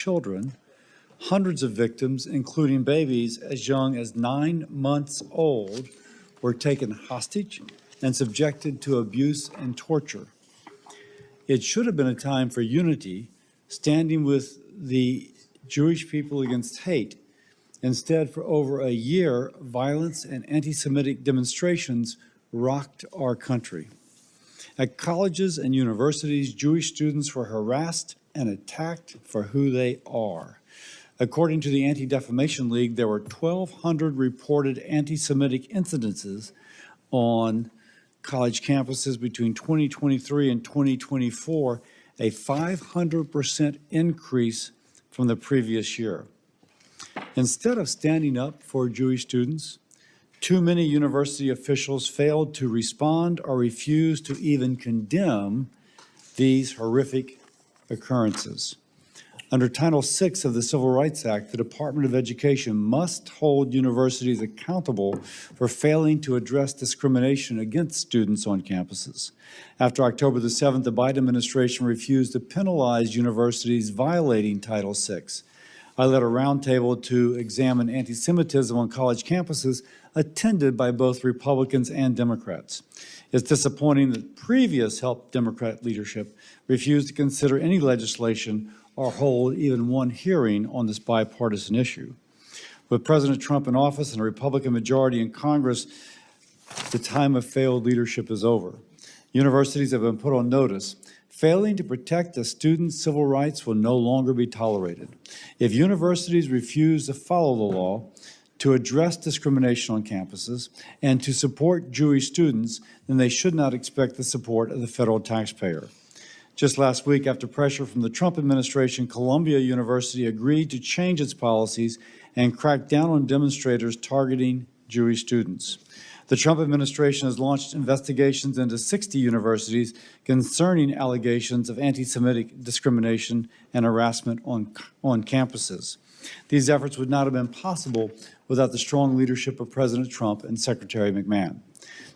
children. Hundreds of victims, including babies as young as 9 months old, were taken hostage and subjected to abuse and torture. It should have been a time for unity, standing with the Jewish people against hate. Instead, for over a year, violence and anti-Semitic demonstrations rocked our country. At colleges and universities, Jewish students were harassed and attacked for who they are. According to the Anti-Defamation League, there were 1,200 reported anti-Semitic incidences on college campuses between 2023 and 2024, a 500% increase from the previous year. Instead of standing up for Jewish students, too many university officials failed to respond or refused to even condemn these horrific occurrences. Under Title VI of the Civil Rights Act, the Department of Education must hold universities accountable for failing to address discrimination against students on campuses. After October the 7th, the Biden administration refused to penalize universities violating Title VI. I led a roundtable to examine anti-Semitism on college campuses, attended by both Republicans and Democrats. It's disappointing that previous Democrat leadership refused to consider any legislation or hold even one hearing on this bipartisan issue. With President Trump in office and a Republican majority in Congress, the time of failed leadership is over. Universities have been put on notice. Failing to protect a student's civil rights will no longer be tolerated. If universities refuse to follow the law, to address discrimination on campuses, and to support Jewish students, then they should not expect the support of the federal taxpayer. Just last week, after pressure from the Trump administration, Columbia University agreed to change its policies and crack down on demonstrators targeting Jewish students. The Trump administration has launched investigations into 60 universities concerning allegations of anti-Semitic discrimination and harassment on campuses. These efforts would not have been possible without the strong leadership of President Trump and Secretary McMahon.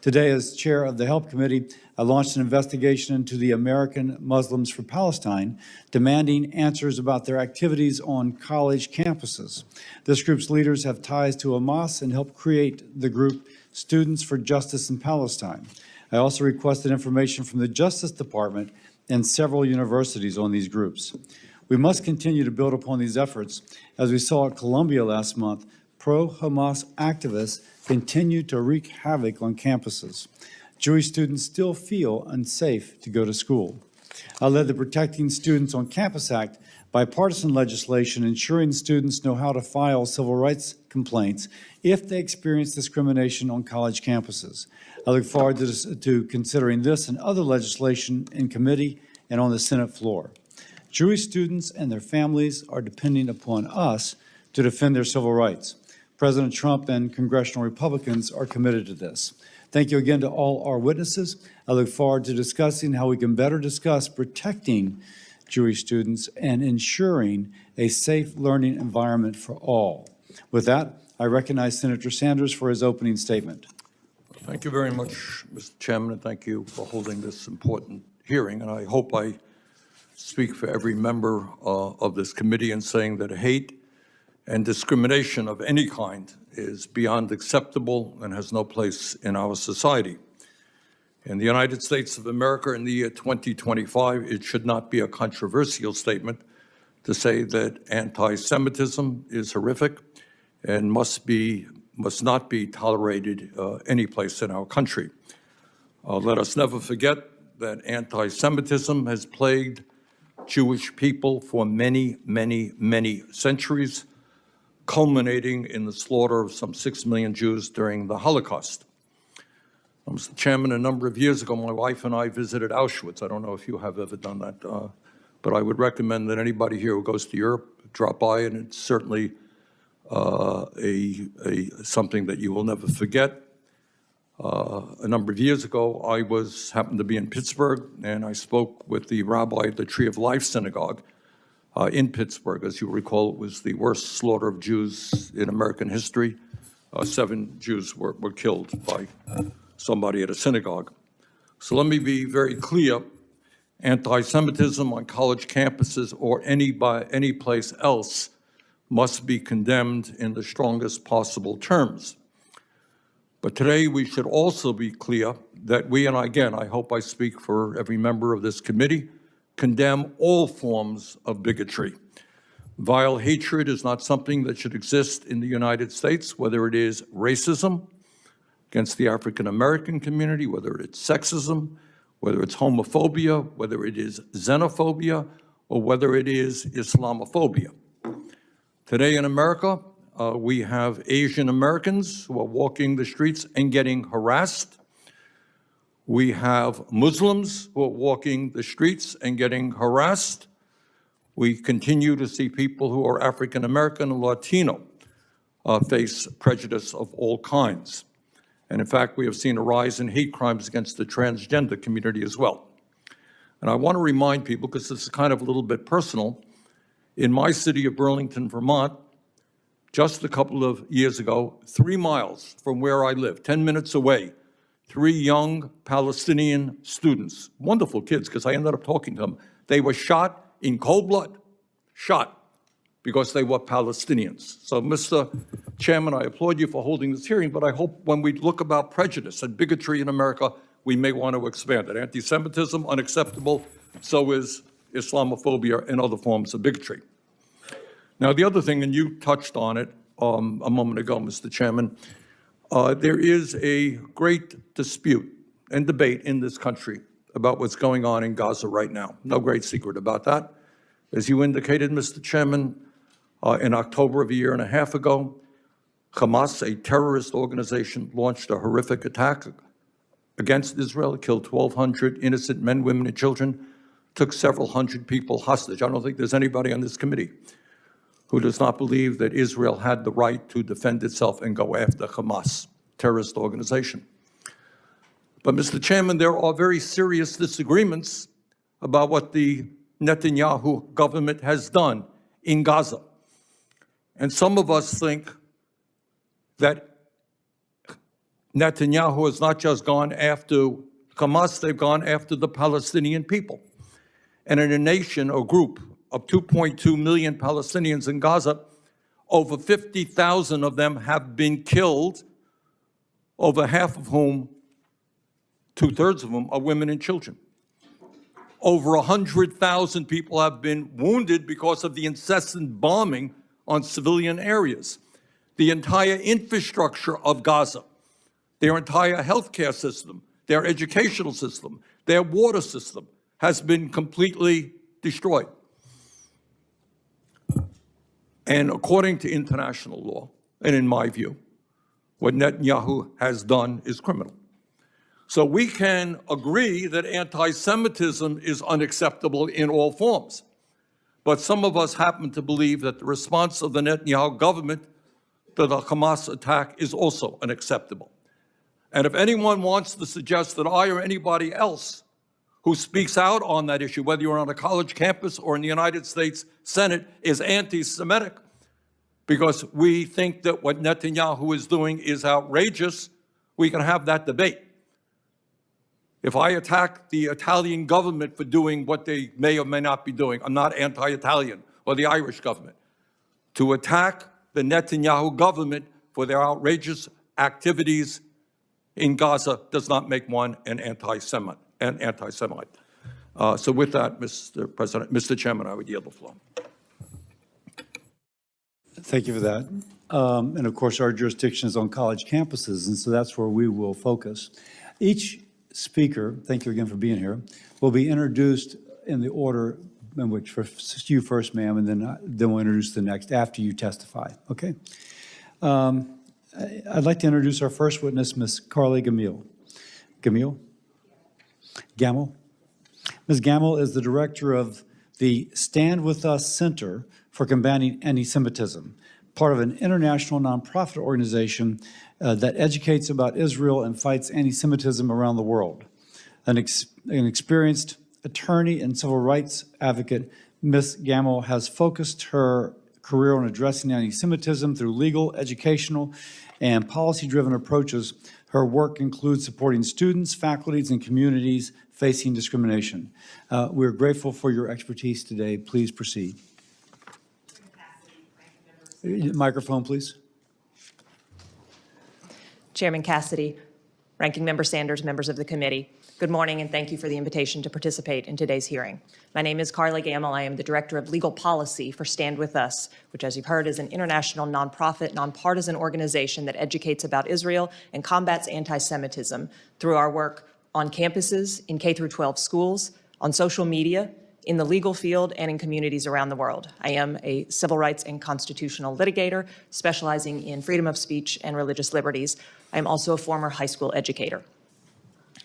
Today, as chair of the Help Committee, I launched an investigation into the American Muslims for Palestine, demanding answers about their activities on college campuses. This group's leaders have ties to Hamas and helped create the group Students for Justice in Palestine. I also requested information from the Justice Department and several universities on these groups. We must continue to build upon these efforts. As we saw at Columbia last month, pro-Hamas activists continue to wreak havoc on campuses. Jewish students still feel unsafe to go to school. I led the Protecting Students on Campus Act, bipartisan legislation ensuring students know how to file civil rights complaints if they experience discrimination on college campuses. I look forward to considering this and other legislation in committee and on the Senate floor. Jewish students and their families are depending upon us to defend their civil rights. President Trump and congressional Republicans are committed to this. Thank you again to all our witnesses. I look forward to discussing how we can better discuss protecting Jewish students and ensuring a safe learning environment for all. With that, I recognize Senator Sanders for his opening statement. Thank you very much, Mr. Chairman, and thank you for holding this important hearing. And I hope I speak for every member of this committee in saying that hate and discrimination of any kind is beyond acceptable and has no place in our society. In the United States of America in the year 2025, it should not be a controversial statement to say that anti-Semitism is horrific and must not be tolerated any place in our country. Let us never forget that anti-Semitism has plagued Jewish people for many, many, many centuries, culminating in the slaughter of some 6 million Jews during the Holocaust. Mr. Chairman, a number of years ago, my wife and I visited Auschwitz. I don't know if you have ever done that, but I would recommend that anybody here who goes to Europe drop by, and it's certainly something that you will never forget. A number of years ago, I happened to be in Pittsburgh, and I spoke with the rabbi at the Tree of Life Synagogue in Pittsburgh. As you recall, it was the worst slaughter of Jews in American history. 7 Jews were killed by somebody at a synagogue. So let me be very clear. Anti-Semitism on college campuses or any place else must be condemned in the strongest possible terms. But today we should also be clear that we, and again, I hope I speak for every member of this committee, condemn all forms of bigotry. Vile hatred is not something that should exist in the United States, whether it is racism against the African American community, whether it's sexism, whether it's homophobia, whether it is xenophobia, or whether it is Islamophobia. Today in America, we have Asian Americans who are walking the streets and getting harassed. We have Muslims who are walking the streets and getting harassed. We continue to see people who are African American and Latino face prejudice of all kinds. And in fact, we have seen a rise in hate crimes against the transgender community as well. And I want to remind people, because this is kind of a little bit personal, in my city of Burlington, Vermont, just a couple of years ago, 3 miles from where I live, 10 minutes away, 3 young Palestinian students, wonderful kids, because I ended up talking to them. They were shot in cold blood, shot because they were Palestinians. So, Mr. Chairman, I applaud you for holding this hearing, but I hope when we look about prejudice and bigotry in America, we may want to expand it. Anti-Semitism, unacceptable, so is Islamophobia and other forms of bigotry. Now, the other thing, and you touched on it a moment ago, Mr. Chairman, there is a great dispute and debate in this country about what's going on in Gaza right now. No great secret about that. As you indicated, Mr. Chairman, in October of a year and a half ago, Hamas, a terrorist organization, launched a horrific attack against Israel. It killed 1,200 innocent men, women, and children, took several hundred people hostage. I don't think there's anybody on this committee who does not believe that Israel had the right to defend itself and go after Hamas, terrorist organization. But, Mr. Chairman, there are very serious disagreements about what the Netanyahu government has done in Gaza. And some of us think that Netanyahu has not just gone after Hamas, they've gone after the Palestinian people. And in a nation or group of 2.2 million Palestinians in Gaza, over 50,000 of them have been killed, over half of whom, 2/3 of them, are women and children. Over 100,000 people have been wounded because of the incessant bombing on civilian areas. The entire infrastructure of Gaza, their entire healthcare system, their educational system, their water system has been completely destroyed. And according to international law, and in my view, what Netanyahu has done is criminal. So we can agree that anti-Semitism is unacceptable in all forms. But some of us happen to believe that the response of the Netanyahu government to the Hamas attack is also unacceptable. And if anyone wants to suggest that I or anybody else who speaks out on that issue, whether you're on a college campus or in the United States Senate, is anti-Semitic because we think that what Netanyahu is doing is outrageous, we can have that debate. If I attack the Italian government for doing what they may or may not be doing, I'm not anti-Italian, or the Irish government. To attack the Netanyahu government for their outrageous activities in Gaza does not make one an anti-Semite. So with that, Mr. Chairman, I would yield the floor. Thank you for that. And of course, our jurisdiction is on college campuses, and so that's where we will focus. Each speaker, thank you again for being here, will be introduced in the order in which, for you first, ma'am, and then we'll introduce the next after you testify, okay? I'd like to introduce our first witness, Ms. Carly Gamil. Gamil? Ms. Gamil is the director of the Stand With Us Center for Combating Antisemitism, part of an international nonprofit organization that educates about Israel and fights anti-Semitism around the world. An experienced attorney and civil rights advocate, Ms. Gamil has focused her career on addressing anti-Semitism through legal, educational, and policy-driven approaches. Her work includes supporting students, faculties, and communities facing discrimination. We're grateful for your expertise today. Please proceed. Microphone, please. Chairman Cassidy, Ranking Member Sanders, members of the committee, good morning and thank you for the invitation to participate in today's hearing. My name is Carla Gamble. I am the Director of Legal Policy for Stand With Us, which, as you've heard, is an international nonprofit, nonpartisan organization that educates about Israel and combats anti-Semitism through our work on campuses, in K-12 schools, on social media, in the legal field, and in communities around the world. I am a civil rights and constitutional litigator specializing in freedom of speech and religious liberties. I am also a former high school educator.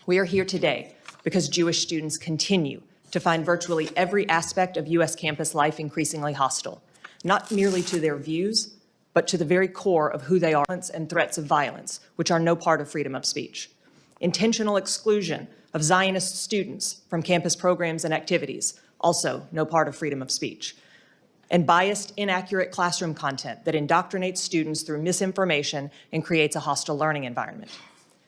We are here today because Jewish students continue to find virtually every aspect of U.S. campus life increasingly hostile, not merely to their views, but to the very core of who they are, and threats of violence, which are no part of freedom of speech. Intentional exclusion of Zionist students from campus programs and activities, also no part of freedom of speech. And biased, inaccurate classroom content that indoctrinates students through misinformation and creates a hostile learning environment.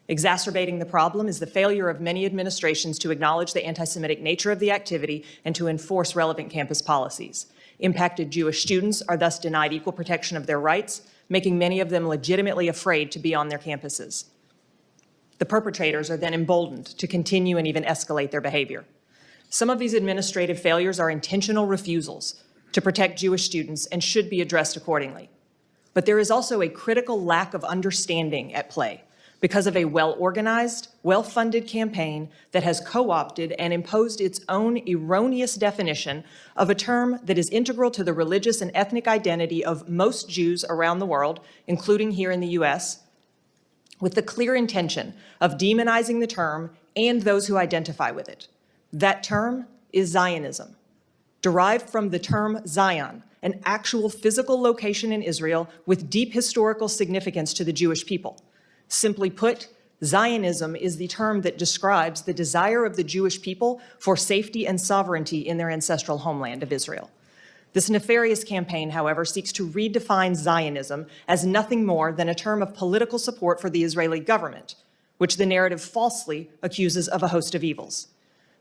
Exacerbating the problem is the failure of many administrations to acknowledge the anti-Semitic nature of the activity and to enforce relevant campus policies. Impacted Jewish students are thus denied equal protection of their rights, making many of them legitimately afraid to be on their campuses. The perpetrators are then emboldened to continue and even escalate their behavior. Some of these administrative failures are intentional refusals to protect Jewish students and should be addressed accordingly. But there is also a critical lack of understanding at play because of a well-organized, well-funded campaign that has co-opted and imposed its own erroneous definition of a term that is integral to the religious and ethnic identity of most Jews around the world, including here in the U.S., with the clear intention of demonizing the term and those who identify with it. That term is Zionism, derived from the term Zion, an actual physical location in Israel with deep historical significance to the Jewish people. Simply put, Zionism is the term that describes the desire of the Jewish people for safety and sovereignty in their ancestral homeland of Israel. This nefarious campaign, however, seeks to redefine Zionism as nothing more than a term of political support for the Israeli government, which the narrative falsely accuses of a host of evils.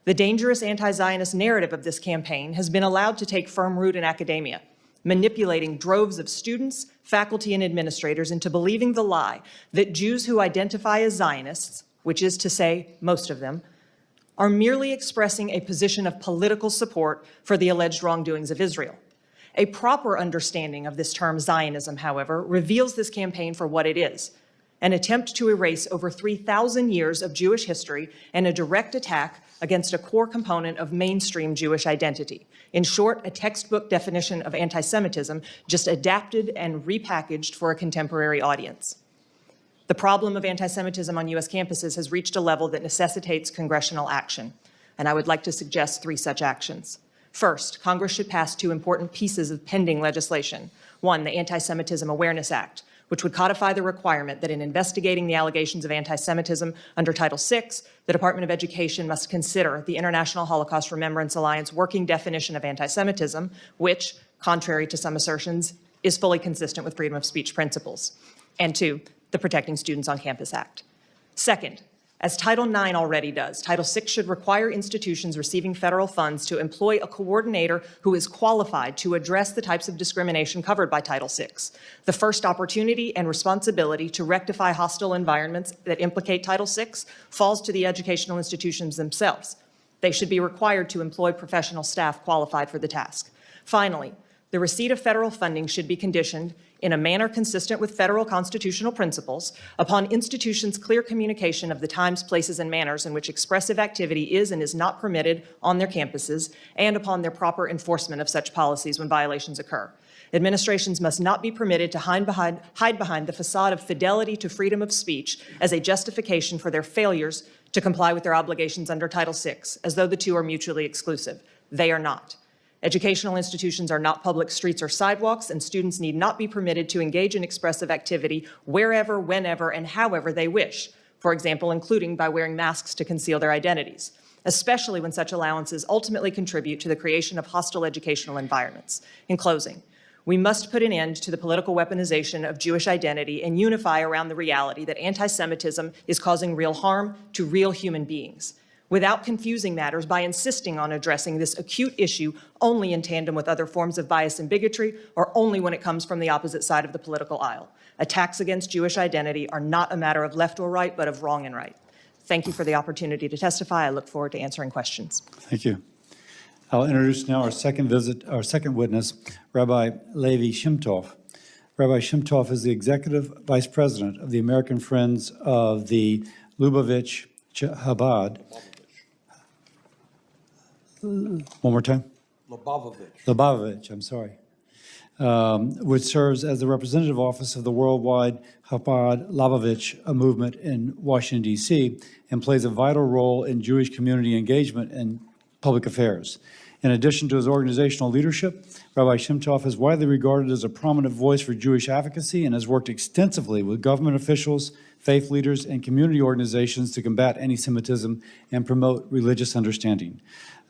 The dangerous anti-Zionist narrative of this campaign has been allowed to take firm root in academia, manipulating droves of students, faculty, and administrators into believing the lie that Jews who identify as Zionists, which is to say most of them, are merely expressing a position of political support for the alleged wrongdoings of Israel. A proper understanding of this term Zionism, however, reveals this campaign for what it is: an attempt to erase over 3,000 years of Jewish history and a direct attack against a core component of mainstream Jewish identity. In short, a textbook definition of anti-Semitism, just adapted and repackaged for a contemporary audience. The problem of anti-Semitism on U.S. campuses has reached a level that necessitates congressional action, and I would like to suggest 3 such actions. First, Congress should pass 2 important pieces of pending legislation. One, the Anti-Semitism Awareness Act, which would codify the requirement that in investigating the allegations of anti-Semitism under Title VI, the Department of Education must consider the International Holocaust Remembrance Alliance working definition of anti-Semitism, which, contrary to some assertions, is fully consistent with freedom of speech principles. And 2, the Protecting Students on Campus Act. Second, as Title IX already does, Title VI should require institutions receiving federal funds to employ a coordinator who is qualified to address the types of discrimination covered by Title VI. The first opportunity and responsibility to rectify hostile environments that implicate Title VI falls to the educational institutions themselves. They should be required to employ professional staff qualified for the task. Finally, the receipt of federal funding should be conditioned in a manner consistent with federal constitutional principles upon institutions' clear communication of the times, places, and manners in which expressive activity is and is not permitted on their campuses, and upon their proper enforcement of such policies when violations occur. Administrations must not be permitted to hide behind the facade of fidelity to freedom of speech as a justification for their failures to comply with their obligations under Title VI, as though the two are mutually exclusive. They are not. Educational institutions are not public streets or sidewalks, and students need not be permitted to engage in expressive activity wherever, whenever, and however they wish, for example, including by wearing masks to conceal their identities, especially when such allowances ultimately contribute to the creation of hostile educational environments. In closing, We must put an end to the political weaponization of Jewish identity and unify around the reality that anti-Semitism is causing real harm to real human beings, without confusing matters by insisting on addressing this acute issue only in tandem with other forms of bias and bigotry, or only when it comes from the opposite side of the political aisle. Attacks against Jewish identity are not a matter of left or right, but of wrong and right. Thank you for the opportunity to testify. I look forward to answering questions. Thank you. I'll introduce now our second witness, Rabbi Levi Shimtov. Rabbi Shimtov is the Executive Vice President of the American Friends of the Lubavitch Chabad. One more time? Lubavitch, I'm sorry. Which serves as the representative office of the worldwide Chabad Lubavitch movement in Washington, D.C., and plays a vital role in Jewish community engagement and public affairs. In addition to his organizational leadership, Rabbi Shimtov is widely regarded as a prominent voice for Jewish advocacy and has worked extensively with government officials, faith leaders, and community organizations to combat anti-Semitism and promote religious understanding.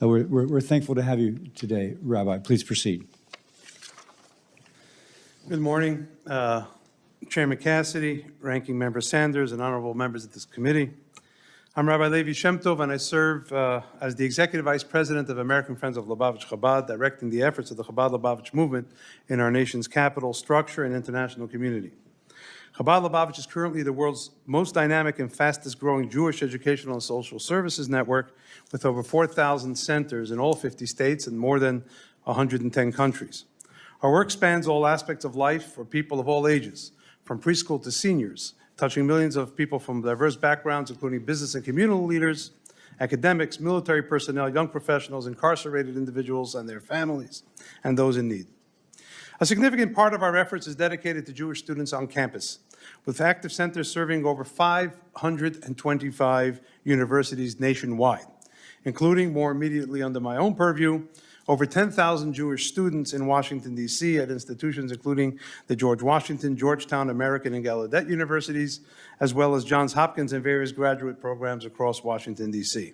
We're thankful to have you today, Rabbi. Please proceed. Good morning, Chairman Cassidy, Ranking Member Sanders, and honorable members of this committee. I'm Rabbi Levi Shemtov, and I serve as the Executive Vice President of American Friends of Lubavitch Chabad, directing the efforts of the Chabad Lubavitch movement in our nation's capital, structure, and international community. Chabad Lubavitch is currently the world's most dynamic and fastest growing Jewish educational and social services network, with over 4,000 centers in all 50 states and more than 110 countries. Our work spans all aspects of life for people of all ages, from preschool to seniors, touching millions of people from diverse backgrounds, including business and communal leaders, academics, military personnel, young professionals, incarcerated individuals and their families, and those in need. A significant part of our efforts is dedicated to Jewish students on campus, with active centers serving over 525 universities nationwide, including, more immediately under my own purview, over 10,000 Jewish students in Washington, D.C. at institutions including the George Washington, Georgetown, American, and Gallaudet universities, as well as Johns Hopkins and various graduate programs across Washington, D.C.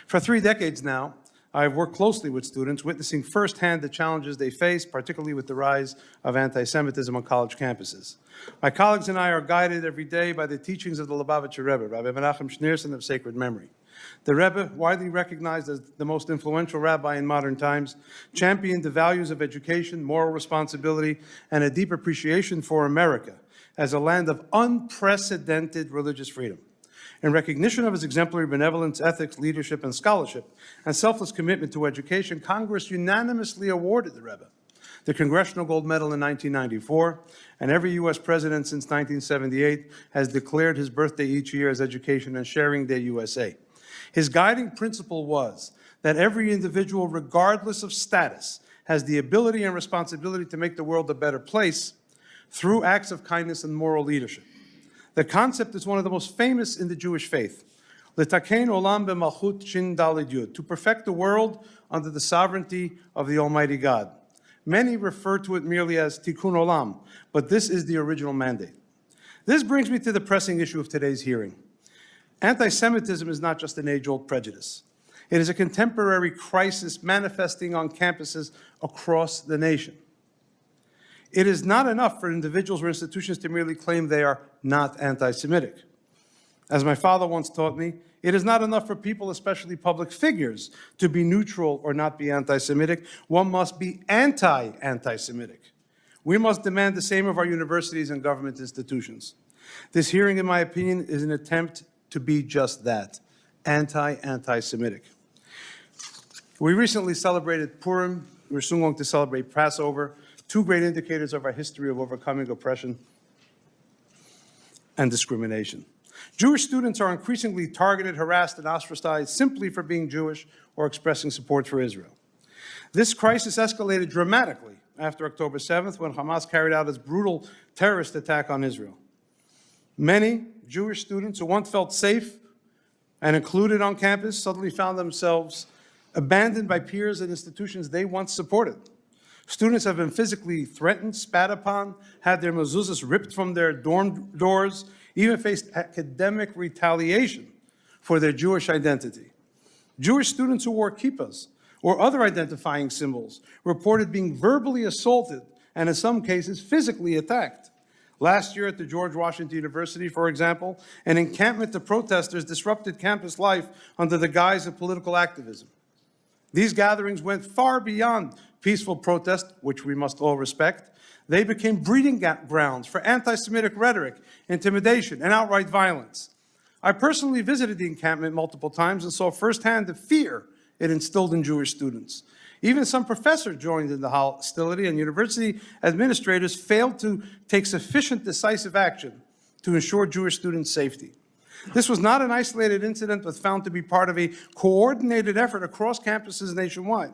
For 3 decades now, I have worked closely with students, witnessing firsthand the challenges they face, particularly with the rise of anti-Semitism on college campuses. My colleagues and I are guided every day by the teachings of the Lubavitcher Rebbe, Rabbi Menachem Schneerson of sacred memory. The Rebbe, widely recognized as the most influential rabbi in modern times, championed the values of education, moral responsibility, and a deep appreciation for America as a land of unprecedented religious freedom. In recognition of his exemplary benevolence, ethics, leadership, and scholarship, and selfless commitment to education, Congress unanimously awarded the Rebbe the Congressional Gold Medal in 1994, and every U.S. president since 1978 has declared his birthday each year as Education and Sharing Day USA. His guiding principle was that every individual, regardless of status, has the ability and responsibility to make the world a better place through acts of kindness and moral leadership. The concept is one of the most famous in the Jewish faith. L'takein olam b'malchut shin daled yud, to perfect the world under the sovereignty of the Almighty God. Many refer to it merely as tikkun olam, but this is the original mandate. This brings me to the pressing issue of today's hearing. Anti-Semitism is not just an age-old prejudice. It is a contemporary crisis manifesting on campuses across the nation. It is not enough for individuals or institutions to merely claim they are not anti-Semitic. As my father once taught me, it is not enough for people, especially public figures, to be neutral or not be anti-Semitic. One must be anti-Semitic. We must demand the same of our universities and government institutions. This hearing, in my opinion, is an attempt to be just that, anti-Semitic. We recently celebrated Purim. We're soon going to celebrate Passover, 2 great indicators of our history of overcoming oppression and discrimination. Jewish students are increasingly targeted, harassed, and ostracized simply for being Jewish or expressing support for Israel. This crisis escalated dramatically after October 7th, when Hamas carried out its brutal terrorist attack on Israel. Many Jewish students who once felt safe and included on campus suddenly found themselves abandoned by peers and institutions they once supported. Students have been physically threatened, spat upon, had their mezuzahs ripped from their dorm doors, even faced academic retaliation for their Jewish identity. Jewish students who wore kippahs or other identifying symbols reported being verbally assaulted and in some cases physically attacked. Last year at the George Washington University, for example, an encampment of protesters disrupted campus life under the guise of political activism. These gatherings went far beyond peaceful protest, which we must all respect. They became breeding grounds for anti-Semitic rhetoric, intimidation, and outright violence. I personally visited the encampment multiple times and saw firsthand the fear it instilled in Jewish students. Even some professors joined in the hostility, and university administrators failed to take sufficient decisive action to ensure Jewish students' safety. This was not an isolated incident, but found to be part of a coordinated effort across campuses nationwide.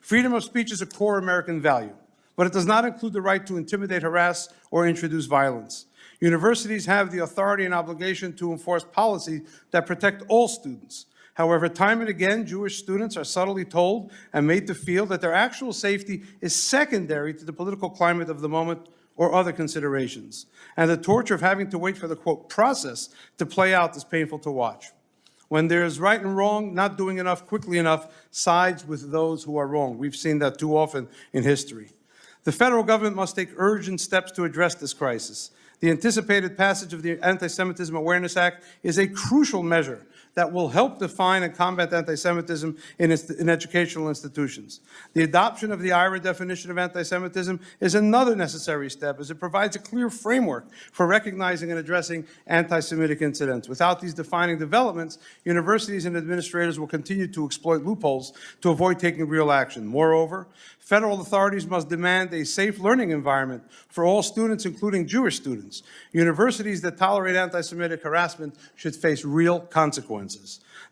Freedom of speech is a core American value, but it does not include the right to intimidate, harass, or introduce violence. Universities have the authority and obligation to enforce policies that protect all students. However, time and again, Jewish students are subtly told and made to feel that their actual safety is secondary to the political climate of the moment or other considerations. And the torture of having to wait for the, quote, process to play out is painful to watch. When there is right and wrong, not doing enough quickly enough sides with those who are wrong. We've seen that too often in history. The federal government must take urgent steps to address this crisis. The anticipated passage of the Anti-Semitism Awareness Act is a crucial measure that will help define and combat anti-Semitism in educational institutions. The adoption of the IRA definition of anti-Semitism is another necessary step, as it provides a clear framework for recognizing and addressing anti-Semitic incidents. Without these defining developments, universities and administrators will continue to exploit loopholes to avoid taking real action. Moreover, federal authorities must demand a safe learning environment for all students, including Jewish students. Universities that tolerate anti-Semitic harassment should face real consequences.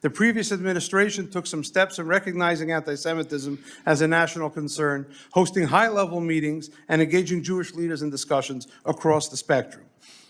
The previous administration took some steps in recognizing anti-Semitism as a national concern, hosting high-level meetings and engaging Jewish leaders in discussions across the spectrum.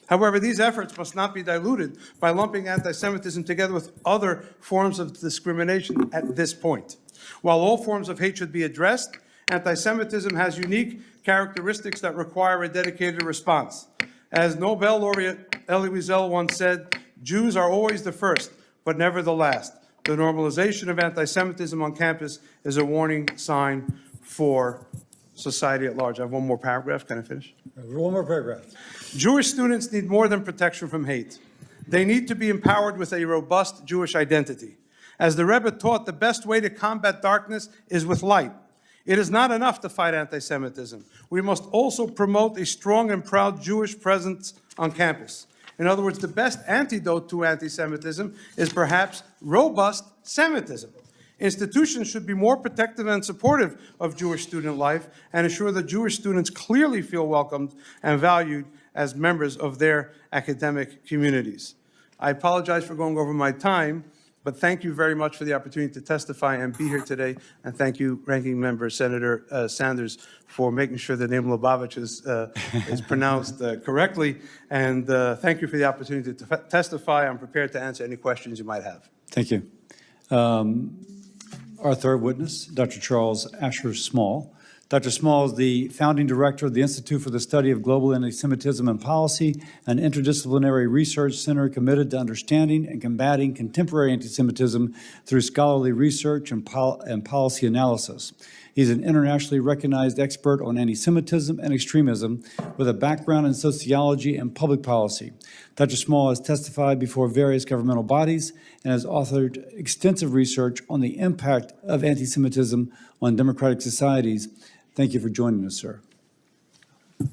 However, these efforts must not be diluted by lumping anti-Semitism together with other forms of discrimination at this point. While all forms of hate should be addressed, anti-Semitism has unique characteristics that require a dedicated response. As Nobel laureate Elie Wiesel once said, Jews are always the first, but never the last. The normalization of anti-Semitism on campus is a warning sign for society at large. I have one more paragraph. Can I finish? One more paragraph. Jewish students need more than protection from hate. They need to be empowered with a robust Jewish identity. As the Rebbe taught, the best way to combat darkness is with light. It is not enough to fight anti-Semitism. We must also promote a strong and proud Jewish presence on campus. In other words, the best antidote to anti-Semitism is perhaps robust Semitism. Institutions should be more protective and supportive of Jewish student life and ensure that Jewish students clearly feel welcomed and valued as members of their academic communities. I apologize for going over my time, but thank you very much for the opportunity to testify and be here today. And thank you, Ranking Member Senator Sanders, for making sure the name Lubavitch is pronounced correctly. And thank you for the opportunity to testify. I'm prepared to answer any questions you might have. Thank you. Our third witness, Dr. Charles Asher Small. Dr. Small is the founding director of the Institute for the Study of Global Anti-Semitism and Policy, an interdisciplinary research center committed to understanding and combating contemporary anti-Semitism through scholarly research and policy analysis. He's an internationally recognized expert on anti-Semitism and extremism with a background in sociology and public policy. Dr. Small has testified before various governmental bodies and has authored extensive research on the impact of anti-Semitism on democratic societies. Thank you for joining us, sir.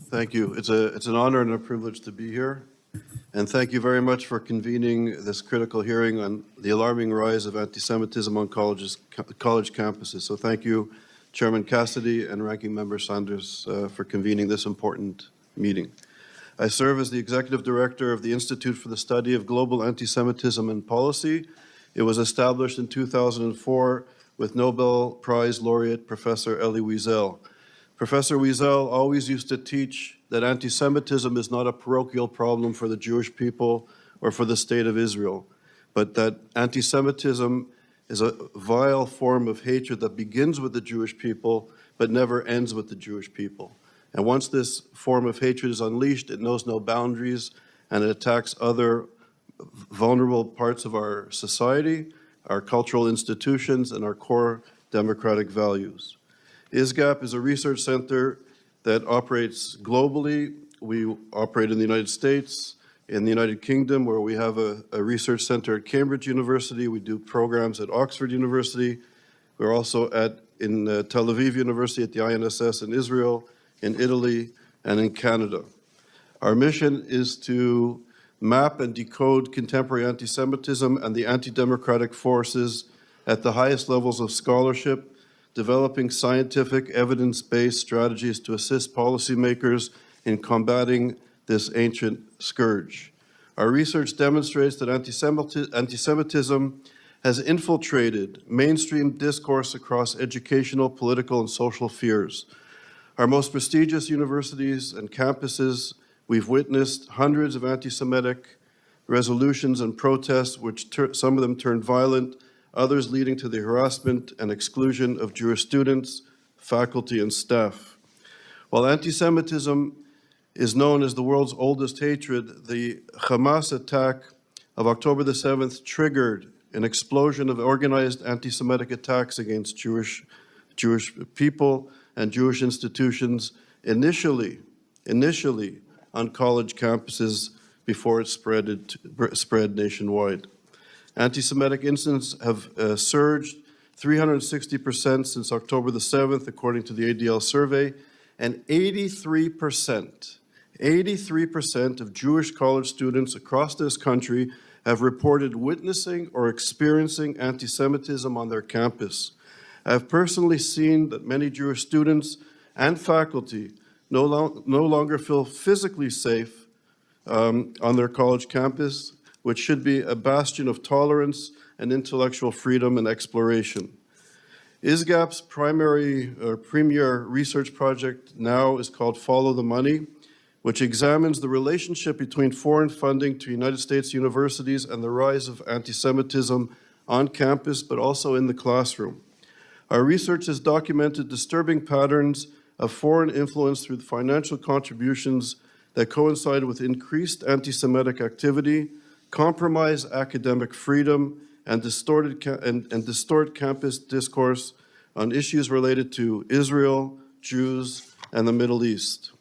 Thank you. It's an honor and a privilege to be here. And thank you very much for convening this critical hearing on the alarming rise of anti-Semitism on college campuses. So thank you, Chairman Cassidy and Ranking Member Sanders, for convening this important meeting. I serve as the Executive Director of the Institute for the Study of Global Anti-Semitism and Policy. It was established in 2004 with Nobel Prize laureate Professor Elie Wiesel. Professor Wiesel always used to teach that anti-Semitism is not a parochial problem for the Jewish people or for the State of Israel, but that anti-Semitism is a vile form of hatred that begins with the Jewish people but never ends with the Jewish people. And once this form of hatred is unleashed, it knows no boundaries and it attacks other vulnerable parts of our society, our cultural institutions, and our core democratic values. ISGAP is a research center that operates globally. We operate in the United States, in the United Kingdom, where we have a research center at Cambridge University. We do programs at Oxford University. We're also in Tel Aviv University at the INSS in Israel, in Italy, and in Canada. Our mission is to map and decode contemporary anti-Semitism and the anti-democratic forces at the highest levels of scholarship, developing scientific, evidence-based strategies to assist policymakers in combating this ancient scourge. Our research demonstrates that anti-Semitism has infiltrated mainstream discourse across educational, political, and social spheres. Our most prestigious universities and campuses, we've witnessed hundreds of anti-Semitic resolutions and protests, which some of them turned violent, others leading to the harassment and exclusion of Jewish students, faculty, and staff. While anti-Semitism is known as the world's oldest hatred, the Hamas attack of October the 7th triggered an explosion of organized anti-Semitic attacks against Jewish people and Jewish institutions, initially on college campuses before it spread nationwide. Anti-Semitic incidents have surged 360% since October the 7th, according to the ADL survey, and 83% of Jewish college students across this country have reported witnessing or experiencing anti-Semitism on their campus. I have personally seen that many Jewish students and faculty no longer feel physically safe on their college campus, which should be a bastion of tolerance and intellectual freedom and exploration. ISGAP's premier research project now is called Follow the Money, which examines the relationship between foreign funding to United States universities and the rise of anti-Semitism on campus, but also in the classroom. Our research has documented disturbing patterns of foreign influence through financial contributions that coincide with increased anti-Semitic activity, compromise academic freedom, and distort campus discourse on issues related to Israel, Jews, and the Middle East.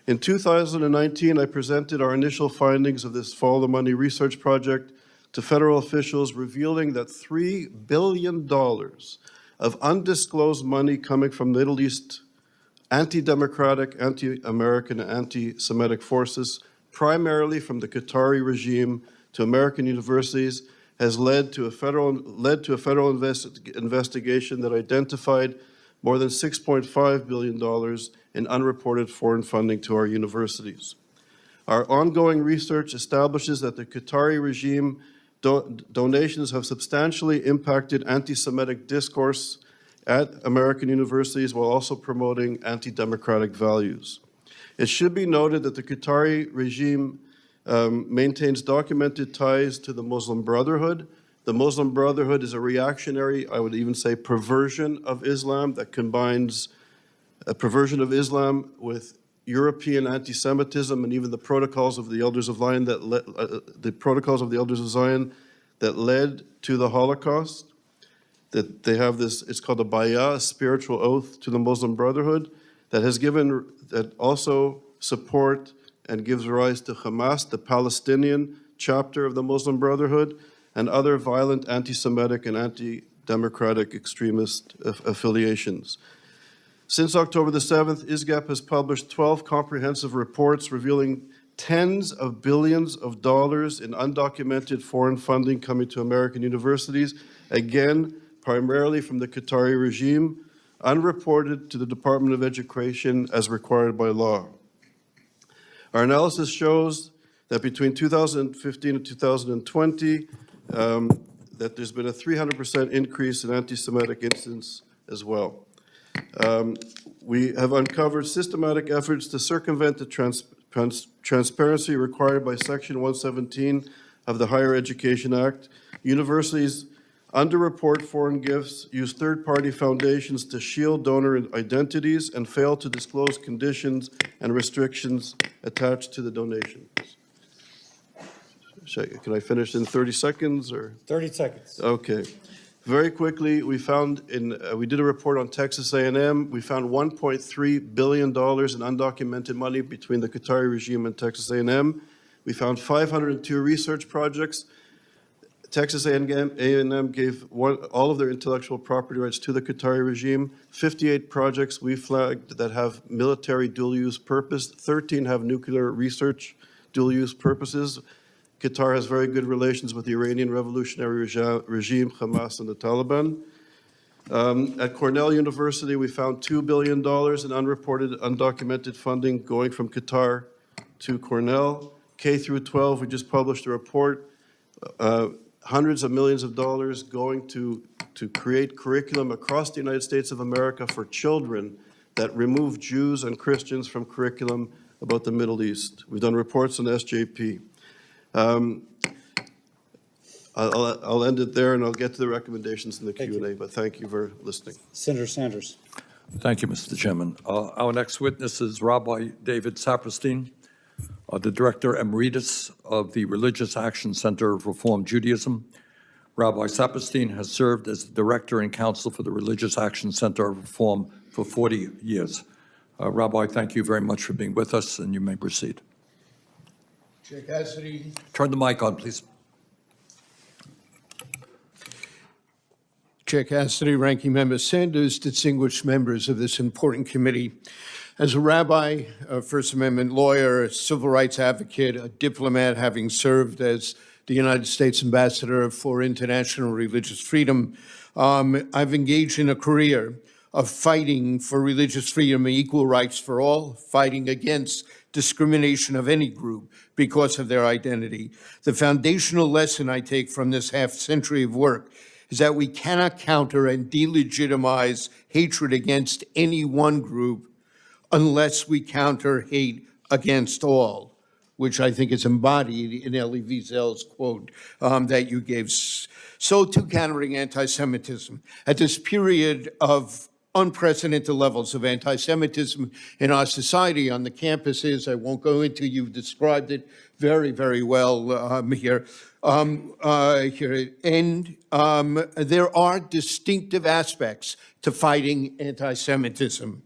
In 2019, I presented our initial findings of this Follow the Money research project to federal officials, revealing that $3 billion of undisclosed money coming from Middle East anti-democratic, anti-American, and anti-Semitic forces, primarily from the Qatari regime to American universities, has led to a federal investigation that identified more than $6.5 billion in unreported foreign funding to our universities. Our ongoing research establishes that the Qatari regime donations have substantially impacted anti-Semitic discourse at American universities while also promoting anti-democratic values. It should be noted that the Qatari regime maintains documented ties to the Muslim Brotherhood. The Muslim Brotherhood is a reactionary, I would even say, perversion of Islam that combines a perversion of Islam with European anti-Semitism and even the protocols of the Elders of Zion that led to the Holocaust. That they have this, it's called a bayah, a spiritual oath to the Muslim Brotherhood that also support and gives rise to Hamas, the Palestinian chapter of the Muslim Brotherhood, and other violent anti-Semitic and anti-democratic extremist affiliations. Since October the 7th, ISGAP has published 12 comprehensive reports revealing tens of billions of dollars in undocumented foreign funding coming to American universities, again, primarily from the Qatari regime, unreported to the Department of Education as required by law. Our analysis shows that between 2015 and 2020, that there's been a 300% increase in anti-Semitic incidents as well. We have uncovered systematic efforts to circumvent the transparency required by Section 117 of the Higher Education Act. Universities underreport foreign gifts, use third-party foundations to shield donor identities, and fail to disclose conditions and restrictions attached to the donations. Can I finish in 30 seconds or? 30 seconds. Okay. Very quickly, we found we did a report on Texas A&M. We found $1.3 billion in undocumented money between the Qatari regime and Texas A&M. We found 502 research projects. Texas A&M gave all of their intellectual property rights to the Qatari regime. 58 projects we flagged that have military dual-use purpose. 13 have nuclear research dual-use purposes. Qatar has very good relations with the Iranian Revolutionary Regime, Hamas, and the Taliban. At Cornell University, we found $2 billion in unreported, undocumented funding going from Qatar to Cornell. K through 12, we just published a report, hundreds of millions of dollars going to create curriculum across the United States of America for children that remove Jews and Christians from curriculum about the Middle East. We've done reports on SJP. I'll end it there, and I'll get to the recommendations in the Q&A, but thank you for listening. Senator Sanders. Thank you, Mr. Chairman. Our next witness is Rabbi David Saperstein, the Director Emeritus of the Religious Action Center of Reform Judaism. Rabbi Saperstein has served as the Director and Counsel for the Religious Action Center of Reform for 40 years. Rabbi, thank you very much for being with us, and you may proceed. Chair Cassidy. Turn the mic on, please. Chair Cassidy, Ranking Member Sanders, distinguished members of this important committee. As a rabbi, a First Amendment lawyer, a civil rights advocate, a diplomat, having served as the United States Ambassador for International Religious Freedom, I've engaged in a career of fighting for religious freedom and equal rights for all, fighting against discrimination of any group because of their identity. The foundational lesson I take from this half-century of work is that we cannot counter and delegitimize hatred against any one group unless we counter hate against all, which I think is embodied in Elie Wiesel's quote that you gave. So too countering anti-Semitism. At this period of unprecedented levels of anti-Semitism in our society on the campuses, I won't go into, you've described it very, very well here. There are distinctive aspects to fighting anti-Semitism.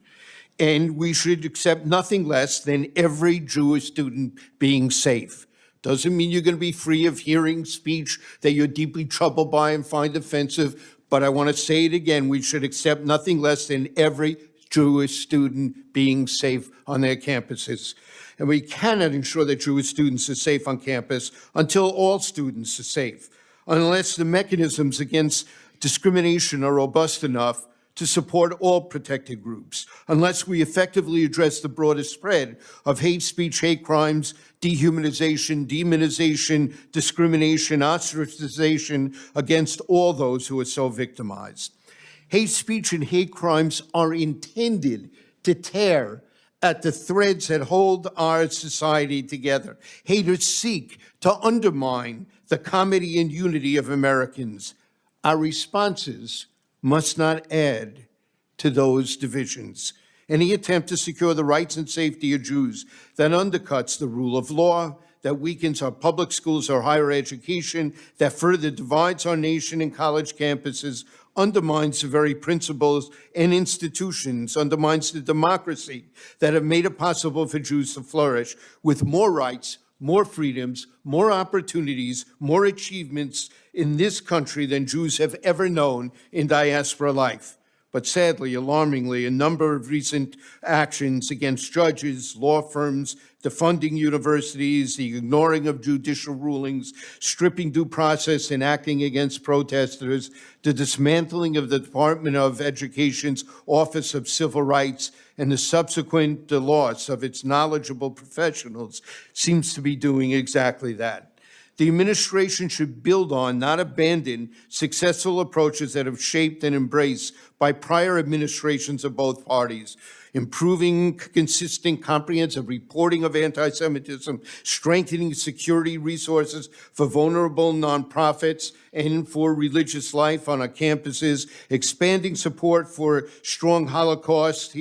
And we should accept nothing less than every Jewish student being safe. Doesn't mean you're going to be free of hearing speech that you're deeply troubled by and find offensive, but I want to say it again, we should accept nothing less than every Jewish student being safe on their campuses. And we cannot ensure that Jewish students are safe on campus until all students are safe, unless the mechanisms against discrimination are robust enough to support all protected groups, unless we effectively address the broader spread of hate speech, hate crimes, dehumanization, demonization, discrimination, ostracization against all those who are so victimized. Hate speech and hate crimes are intended to tear at the threads that hold our society together. Haters seek to undermine the comity and unity of Americans. Our responses must not add to those divisions. Any attempt to secure the rights and safety of Jews that undercuts the rule of law, that weakens our public schools or higher education, that further divides our nation and college campuses, undermines the very principles and institutions, undermines the democracy that have made it possible for Jews to flourish with more rights, more freedoms, more opportunities, more achievements in this country than Jews have ever known in diaspora life. But sadly, alarmingly, a number of recent actions against judges, law firms, defunding universities, the ignoring of judicial rulings, stripping due process and acting against protesters, the dismantling of the Department of Education's Office of Civil Rights, and the subsequent loss of its knowledgeable professionals seems to be doing exactly that. The administration should build on, not abandon, successful approaches that have shaped and embraced by prior administrations of both parties, improving consistent, comprehensive reporting of anti-Semitism, strengthening security resources for vulnerable nonprofits and for religious life on our campuses, expanding support for strong Holocaust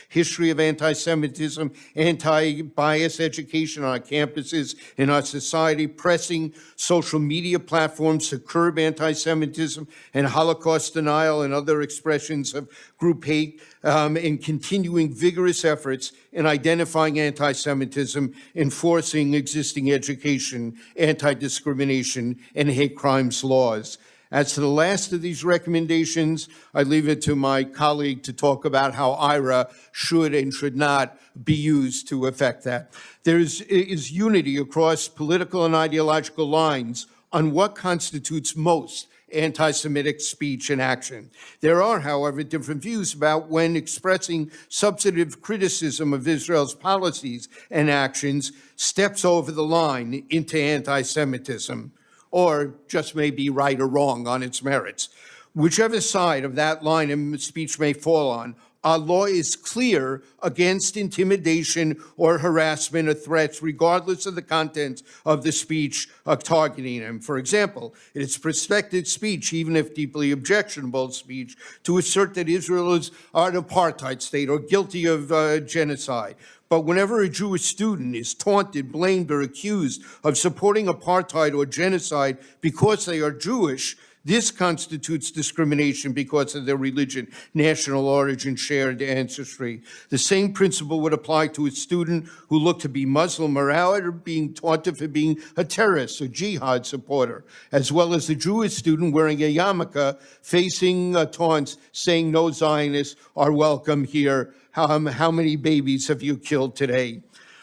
history of anti-Semitism, anti-bias education on our campuses, in our society, pressing social media platforms to curb anti-Semitism and Holocaust denial and other expressions of group hate, and continuing vigorous efforts in identifying anti-Semitism, enforcing existing education, anti-discrimination, and hate crimes laws. As to the last of these recommendations, I leave it to my colleague to talk about how IRA should and should not be used to affect that. There is unity across political and ideological lines on what constitutes most anti-Semitic speech and action. There are, however, different views about when expressing substantive criticism of Israel's policies and actions steps over the line into anti-Semitism, or just may be right or wrong on its merits. Whichever side of that line of speech may fall on, our law is clear against intimidation or harassment or threats, regardless of the content of the speech targeting them. For example, it is protected speech, even if deeply objectionable speech, to assert that Israel is an apartheid state or guilty of genocide. But whenever a Jewish student is taunted, blamed, or accused of supporting apartheid or genocide because they are Jewish, this constitutes discrimination because of their religion, national origin, shared ancestry. The same principle would apply to a student who looked to be Muslim or Arab or being taunted for being a terrorist or jihad supporter, as well as the Jewish student wearing a yarmulke facing taunts saying no Zionists are welcome here. How many babies have you killed today?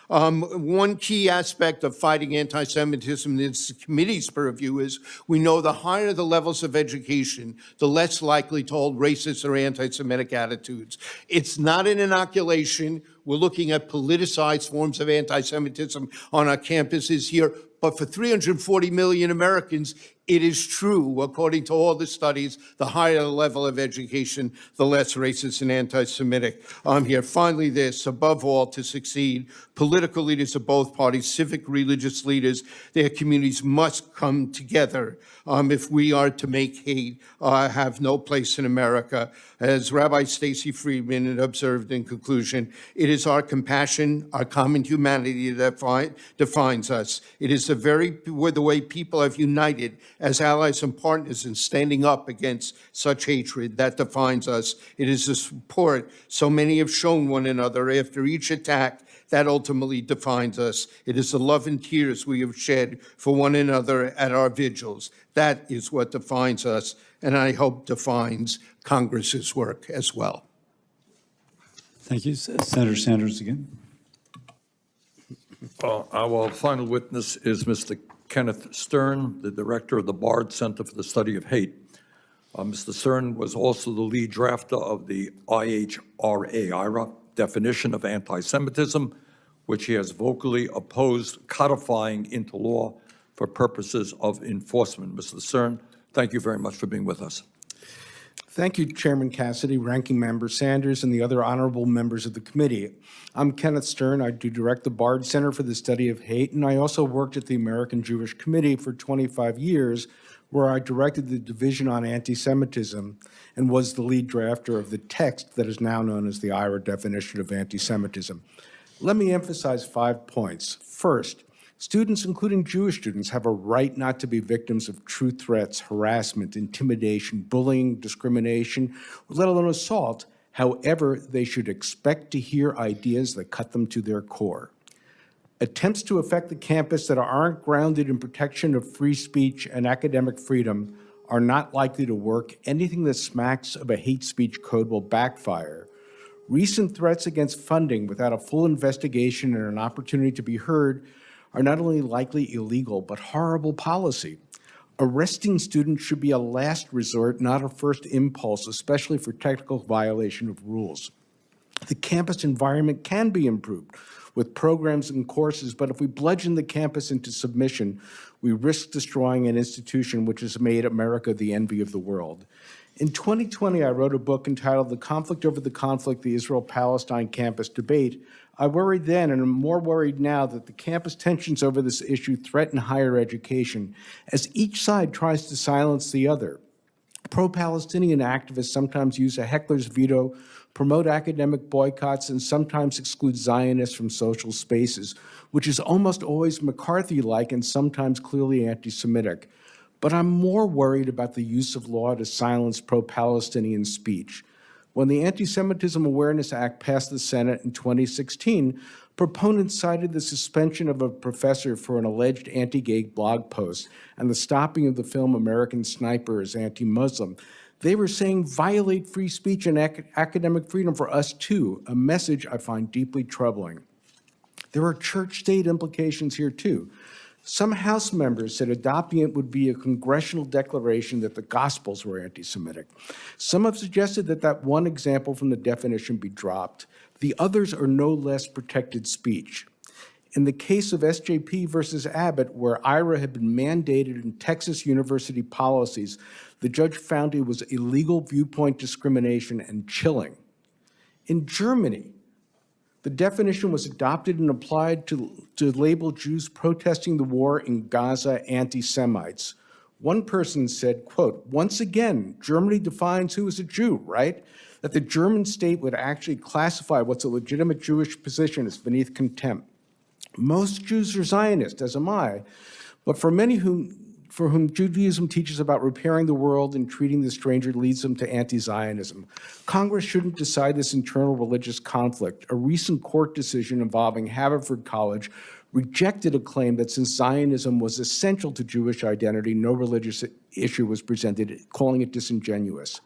One key aspect of fighting anti-Semitism in this committee's purview is we know the higher the levels of education, the less likely to hold racist or anti-Semitic attitudes. It's not an inoculation. We're looking at politicized forms of anti-Semitism on our campuses here. But for 340 million Americans, it is true, according to all the studies, the higher the level of education, the less racist and anti-Semitic. Here, finally, this, above all, to succeed, political leaders of both parties, civic, religious leaders, their communities must come together if we are to make hate have no place in America. As Rabbi Stacy Friedman observed in conclusion, it is our compassion, our common humanity that defines us. It is the way people have united as allies and partners in standing up against such hatred that defines us. It is the support so many have shown one another after each attack that ultimately defines us. It is the love and tears we have shed for one another at our vigils. That is what defines us, and I hope defines Congress's work as well. Thank you. Senator Sanders again. Our final witness is Mr. Kenneth Stern, the director of the Bard Center for the Study of Hate. Mr. Stern was also the lead drafter of the IRA definition of anti-Semitism, which he has vocally opposed codifying into law for purposes of enforcement. Mr. Stern, thank you very much for being with us. Thank you, Chairman Cassidy, Ranking Member Sanders, and the other honorable members of the committee. I'm Kenneth Stern. I do direct the Bard Center for the Study of Hate, and I also worked at the American Jewish Committee for 25 years, where I directed the Division on Anti-Semitism and was the lead drafter of the text that is now known as the IRA definition of anti-Semitism. Let me emphasize 5 points. First, students, including Jewish students, have a right not to be victims of true threats, harassment, intimidation, bullying, discrimination, let alone assault. However, they should expect to hear ideas that cut them to their core. Attempts to affect the campus that aren't grounded in protection of free speech and academic freedom are not likely to work. Anything that smacks of a hate speech code will backfire. Recent threats against funding without a full investigation and an opportunity to be heard are not only likely illegal, but horrible policy. Arresting students should be a last resort, not a first impulse, especially for technical violation of rules. The campus environment can be improved with programs and courses, but if we bludgeon the campus into submission, we risk destroying an institution which has made America the envy of the world. In 2020, I wrote a book entitled The Conflict Over the Conflict, the Israel-Palestine Campus Debate. I worried then, and I'm more worried now, that the campus tensions over this issue threaten higher education as each side tries to silence the other. Pro-Palestinian activists sometimes use a heckler's veto promote academic boycotts, and sometimes exclude Zionists from social spaces, which is almost always McCarthy-like and sometimes clearly anti-Semitic. But I'm more worried about the use of law to silence pro-Palestinian speech. When the Anti-Semitism Awareness Act passed the Senate in 2016, proponents cited the suspension of a professor for an alleged anti-gay blog post and the stopping of the film American Sniper as anti-Muslim. They were saying violate free speech and academic freedom for us too, a message I find deeply troubling. There are church-state implications here too. Some House members said adopting it would be a congressional declaration that the Gospels were anti-Semitic. Some have suggested that that one example from the definition be dropped. The others are no less protected speech. In the case of SJP versus Abbott, where IRA had been mandated in Texas university policies, the judge found it was illegal viewpoint discrimination and chilling. In Germany, the definition was adopted and applied to label Jews protesting the war in Gaza anti-Semites. One person said, quote, "Once again, Germany defines who is a Jew, right? That the German state would actually classify what's a legitimate Jewish position as beneath contempt. Most Jews are Zionists, as am I, but for many for whom Judaism teaches about repairing the world and treating the stranger leads them to anti-Zionism. Congress shouldn't decide this internal religious conflict. A recent court decision involving Haverford College rejected a claim that since Zionism was essential to Jewish identity, no religious issue was presented, calling it disingenuous.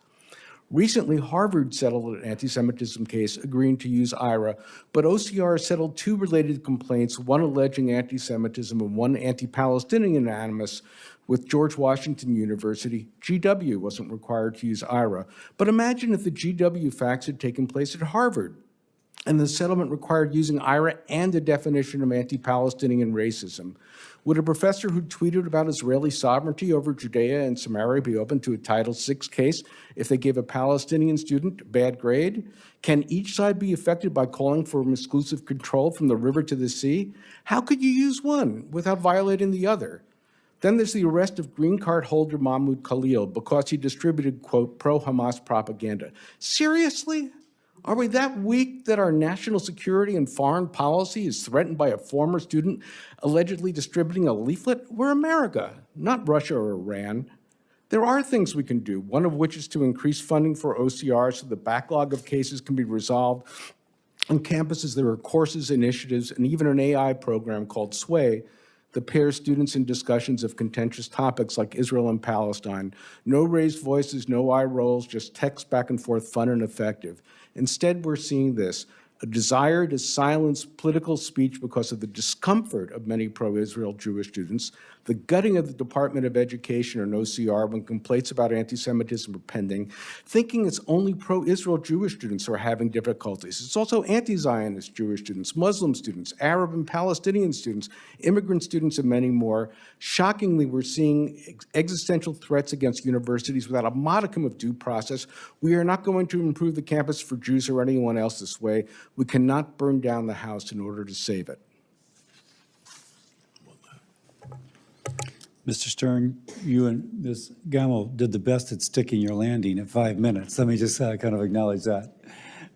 Recently, Harvard settled an anti-Semitism case agreeing to use IRA, but OCR settled two related complaints, one alleging anti-Semitism and one anti-Palestinian animus with George Washington University. GW wasn't required to use IRA. But imagine if the GW facts had taken place at Harvard and the settlement required using IRA and a definition of anti-Palestinian racism. Would a professor who tweeted about Israeli sovereignty over Judea and Samaria be open to a Title VI case if they gave a Palestinian student a bad grade? Can each side be affected by calling for exclusive control from the river to the sea? How could you use one without violating the other? Then there's the arrest of green card holder Mahmoud Khalil because he distributed, quote, pro-Hamas propaganda. Seriously? Are we that weak that our national security and foreign policy is threatened by a former student allegedly distributing a leaflet? We're America, not Russia or Iran. There are things we can do, one of which is to increase funding for OCR so the backlog of cases can be resolved. On campuses, there are courses, initiatives, and even an AI program called SWAY that pairs students in discussions of contentious topics like Israel and Palestine. No raised voices, no eye rolls, just text back and forth, fun and effective. Instead, we're seeing this, a desire to silence political speech because of the discomfort of many pro-Israel Jewish students, the gutting of the Department of Education or OCR when complaints about anti-Semitism are pending, thinking it's only pro-Israel Jewish students who are having difficulties. It's also anti-Zionist Jewish students, Muslim students, Arab and Palestinian students, immigrant students, and many more. Shockingly, we're seeing existential threats against universities without a modicum of due process. We are not going to improve the campus for Jews or anyone else this way. We cannot burn down the house in order to save it. Mr. Stern, you and Ms. Gamble did the best at sticking your landing at 5 minutes. Let me just kind of acknowledge that.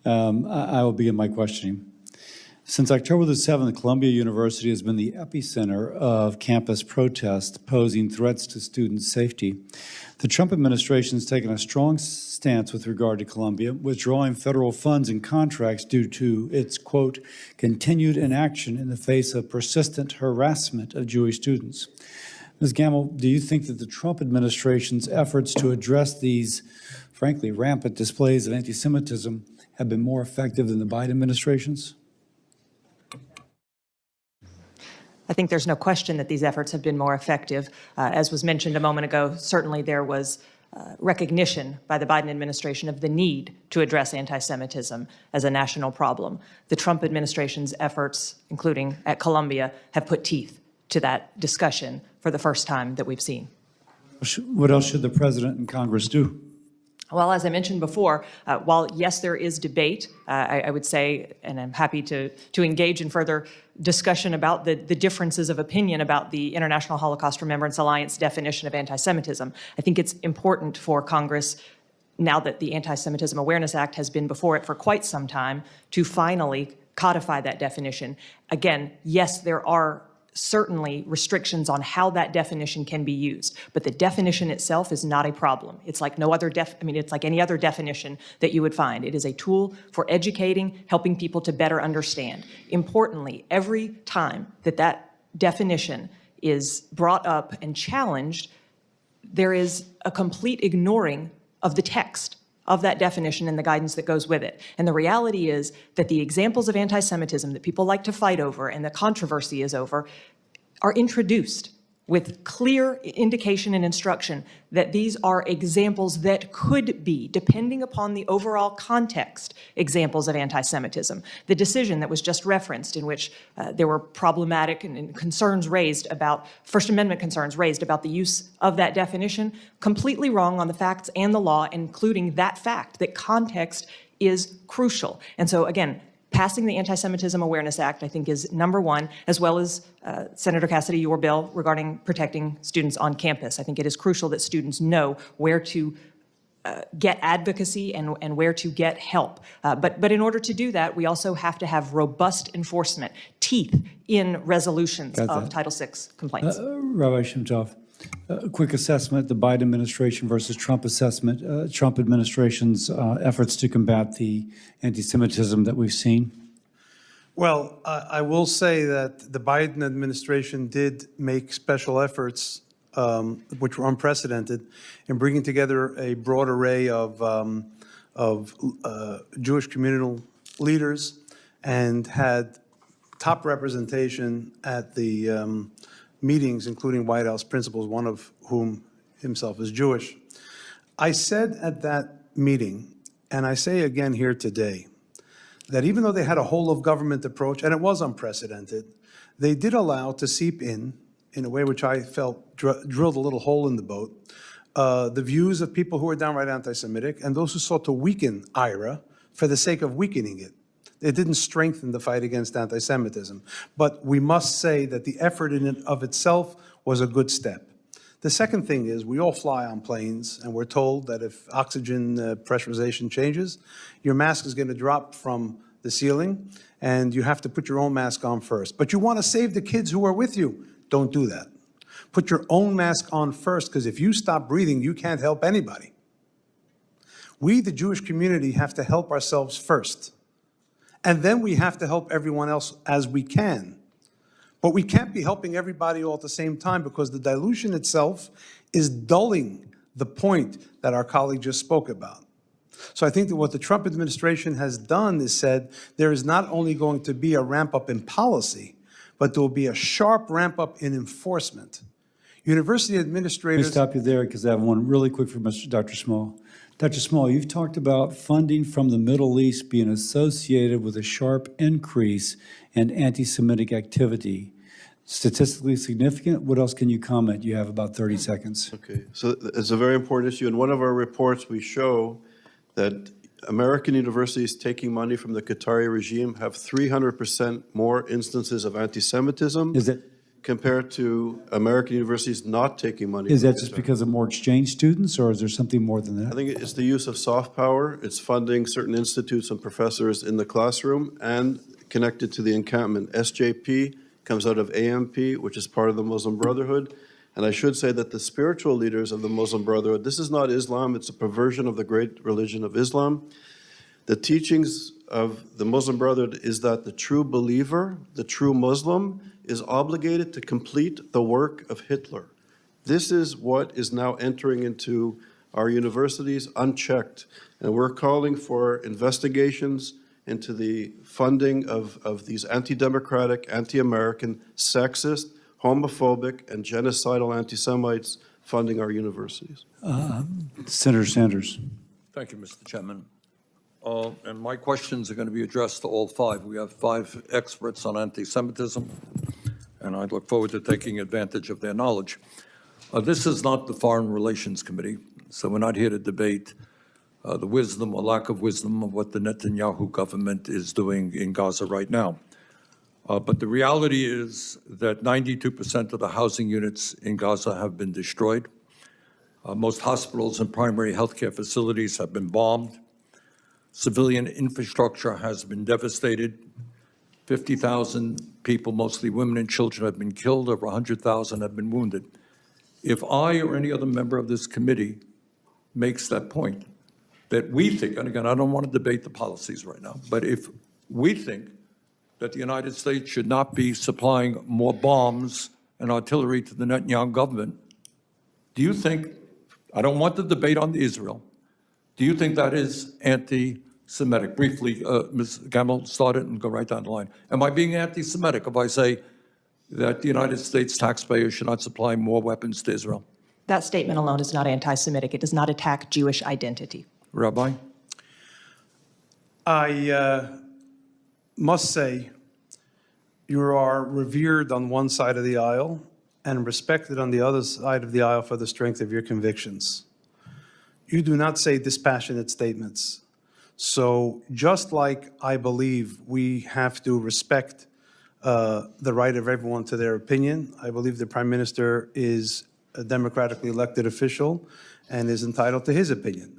I will begin my questioning. Since October the 7th, Columbia University has been the epicenter of campus protests posing threats to student safety. The Trump administration has taken a strong stance with regard to Columbia, withdrawing federal funds and contracts due to its, quote, continued inaction in the face of persistent harassment of Jewish students. Ms. Gamble, do you think that the Trump administration's efforts to address these, frankly, rampant displays of anti-Semitism have been more effective than the Biden administration's? I think there's no question that these efforts have been more effective. As was mentioned a moment ago, certainly there was recognition by the Biden administration of the need to address anti-Semitism as a national problem. The Trump administration's efforts, including at Columbia, have put teeth to that discussion for the first time that we've seen. What else should the president and Congress do? Well, as I mentioned before, while yes, there is debate, I would say, and I'm happy to engage in further discussion about the differences of opinion about the International Holocaust Remembrance Alliance definition of anti-Semitism. I think it's important for Congress now that the Anti-Semitism Awareness Act has been before it for quite some time, to finally codify that definition. Again, yes, there are certainly restrictions on how that definition can be used, but the definition itself is not a problem. It's like no other it's like any other definition that you would find. It is a tool for educating, helping people to better understand. Importantly, every time that that definition is brought up and challenged, there is a complete ignoring of the text of that definition and the guidance that goes with it. And the reality is that the examples of anti-Semitism that people like to fight over and the controversy is over are introduced with clear indication and instruction that these are examples that could be, depending upon the overall context, examples of anti-Semitism. The decision that was just referenced, in which there were problematic and concerns raised about, First Amendment concerns raised about the use of that definition, completely wrong on the facts and the law, including that fact, that context is crucial. And so again, passing the Anti-Semitism Awareness Act, I think, is number one, as well as Senator Cassidy, your bill regarding protecting students on campus. I think it is crucial that students know where to get advocacy and where to get help. But in order to do that, we also have to have robust enforcement, teeth in resolutions of Title VI complaints. Rabbi Shimtov, a quick assessment, the Biden administration versus Trump assessment, Trump administration's efforts to combat the anti-Semitism that we've seen. Well, I will say that the Biden administration did make special efforts, which were unprecedented, in bringing together a broad array of Jewish communal leaders and had top representation at the meetings, including White House principals, one of whom himself is Jewish. I said at that meeting, and I say again here today, that even though they had a whole-of-government approach, and it was unprecedented, they did allow to seep in a way which I felt drilled a little hole in the boat, the views of people who were downright anti-Semitic and those who sought to weaken IRA for the sake of weakening it. It didn't strengthen the fight against anti-Semitism. But we must say that the effort in and of itself was a good step. The second thing is we all fly on planes, and we're told that if oxygen pressurization changes, your mask is going to drop from the ceiling, and you have to put your own mask on first. But you want to save the kids who are with you. Don't do that. Put your own mask on first, because if you stop breathing, you can't help anybody. We, the Jewish community, have to help ourselves first. And then we have to help everyone else as we can. But we can't be helping everybody all at the same time, because the dilution itself is dulling the point that our colleague just spoke about. So I think that what the Trump administration has done is said there is not only going to be a ramp up in policy, but there will be a sharp ramp up in enforcement. University administrators— Let me stop you there, because I have one really quick for Dr. Small. Dr. Small, you've talked about funding from the Middle East being associated with a sharp increase in anti-Semitic activity. Statistically significant? What else can you comment? You have about 30 seconds. Okay, so it's a very important issue. In one of our reports, we show that American universities taking money from the Qatari regime have 300% more instances of anti-Semitism compared to American universities not taking money. Is that just because of more exchange students, or is there something more than that? I think it's the use of soft power. It's funding certain institutes and professors in the classroom and connected to the encampment. SJP comes out of AMP, which is part of the Muslim Brotherhood. And I should say that the spiritual leaders of the Muslim Brotherhood, this is not Islam, it's a perversion of the great religion of Islam. The teachings of the Muslim Brotherhood is that the true believer, the true Muslim, is obligated to complete the work of Hitler. This is what is now entering into our universities unchecked. And we're calling for investigations into the funding of these anti-democratic, anti-American, sexist, homophobic, and genocidal anti-Semites funding our universities. Senator Sanders. Thank you, Mr. Chairman. And my questions are going to be addressed to all five. We have 5 experts on anti-Semitism, and I look forward to taking advantage of their knowledge. This is not the Foreign Relations Committee, so we're not here to debate the wisdom or lack of wisdom of what the Netanyahu government is doing in Gaza right now. But the reality is that 92% of the housing units in Gaza have been destroyed. Most hospitals and primary healthcare facilities have been bombed. Civilian infrastructure has been devastated. 50,000 people, mostly women and children, have been killed. Over 100,000 have been wounded. If I or any other member of this committee makes that point, that we think, and again, I don't want to debate the policies right now, but if we think that the United States should not be supplying more bombs and artillery to the Netanyahu government, do you think, I don't want the debate on Israel, do you think that is anti-Semitic? Briefly, Ms. Gamble, start it and go right down the line. Am I being anti-Semitic if I say that the United States taxpayers should not supply more weapons to Israel? That statement alone is not anti-Semitic. It does not attack Jewish identity. Rabbi? I must say, you are revered on one side of the aisle and respected on the other side of the aisle for the strength of your convictions. You do not say dispassionate statements. So just like I believe we have to respect the right of everyone to their opinion, I believe the Prime Minister is a democratically elected official and is entitled to his opinion.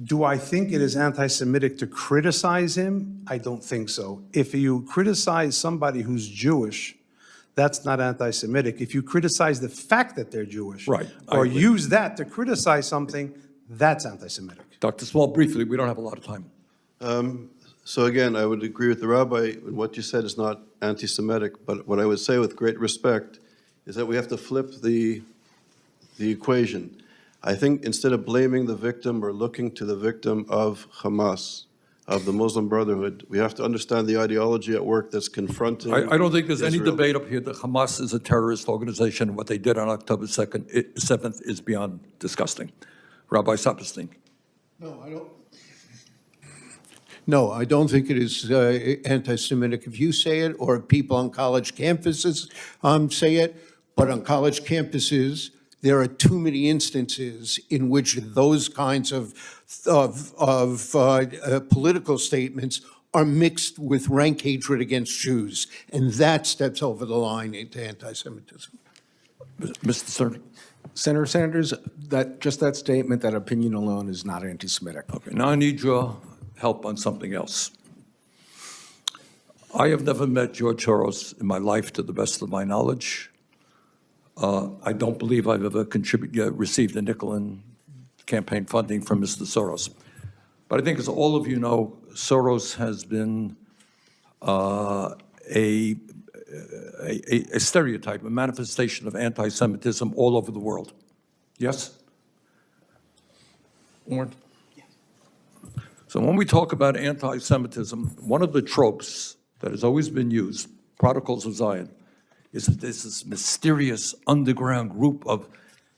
Do I think it is anti-Semitic to criticize him? I don't think so. If you criticize somebody who's Jewish, that's not anti-Semitic. If you criticize the fact that they're Jewish, Right, I or agree. use that to criticize something, that's anti-Semitic. Dr. Small, briefly, we don't have a lot of time. So again, I would agree with the rabbi. What you said is not anti-Semitic, but what I would say with great respect is that we have to flip the equation. I think instead of blaming the victim or looking to the victim of Hamas, of the Muslim Brotherhood, we have to understand the ideology at work that's confronting I don't think there's any Israel. debate up here that Hamas is a terrorist organization. What they did on October 7th is beyond disgusting. Rabbi Saperstein. No, I don't think it is anti-Semitic if you say it, or if people on college campuses say it. But on college campuses, there are too many instances in which those kinds of political statements are mixed with rank hatred against Jews, and that steps over the line into anti-Semitism. Mr. Stern. Senator Sanders, just that statement, that opinion alone is not anti-Semitic. Okay, now I need your help on something else. I have never met George Soros in my life, to the best of my knowledge. I don't believe I've ever received a nickel in campaign funding from Mr. Soros. But I think, as all of you know, Soros has been a stereotype, a manifestation of anti-Semitism all over the world. Yes? Warren? So when we talk about anti-Semitism, one of the tropes that has always been used, prodigals of Zion, is that there's this mysterious underground group of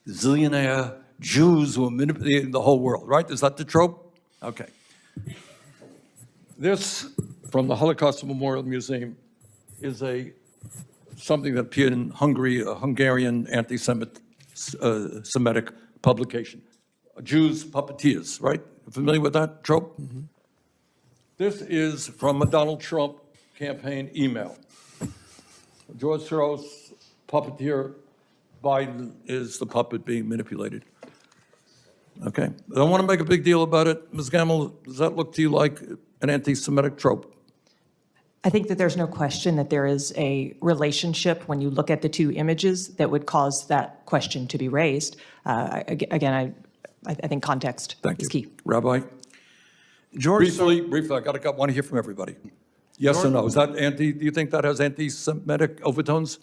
zillionaire Jews who are manipulating the whole world, right? Is that the trope? Okay. This, from the Holocaust Memorial Museum, is something that appeared in Hungary, a Hungarian anti-Semitic publication. Jews, puppeteers, right? Familiar with that trope? Mm-hmm. This is from a Donald Trump campaign email. George Soros, puppeteer, Biden is the puppet being manipulated. Okay, I don't want to make a big deal about it. Ms. Gamble, does that look to you like an anti-Semitic trope? I think that there's no question that there is a relationship when you look at the two images that would cause that question to be raised. Again, I think context is key. Rabbi? George Briefly, I want to hear from everybody. Yes or no? Is that do you think that has anti-Semitic overtones?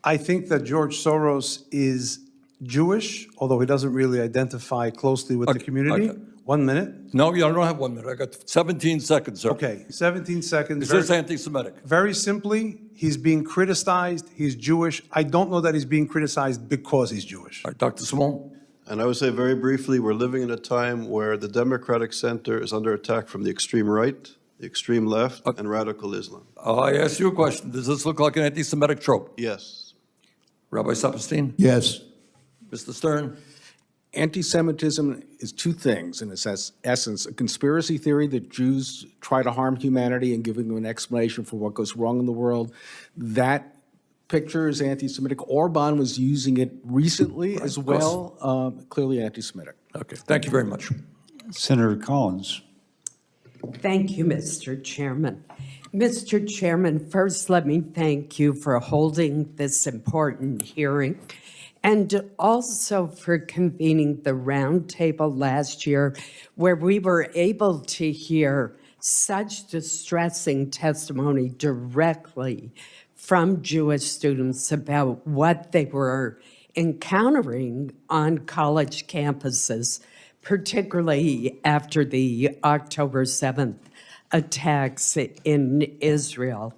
I think that George Soros is Jewish, although he doesn't really identify closely with the community. okay. 1 minute. No, I don't have 1 minute. I got 17 seconds, sir. Okay, 17 seconds. Is this anti-Semitic? Very simply, he's being criticized. He's Jewish. I don't know that he's being criticized because he's Jewish. All right, Dr. Simone? And I would say very briefly, we're living in a time where the Democratic center is under attack from the extreme right, the extreme left, and radical Islam. I asked you a question. Does this look like an anti-Semitic trope? Yes. Rabbi Saperstein? Yes. Mr. Stern? Anti-Semitism is two things, in its essence: a conspiracy theory that Jews try to harm humanity and giving them an explanation for what goes wrong in the world. That picture is anti-Semitic. Orban was using it recently as well, clearly anti-Semitic. Okay, thank you very much. Senator Collins. Thank you, Mr. Chairman. Mr. Chairman, first let me thank you for holding this important hearing and also for convening the roundtable last year where we were able to hear such distressing testimony directly from Jewish students about what they were encountering on college campuses, particularly after the October 7th attacks in Israel.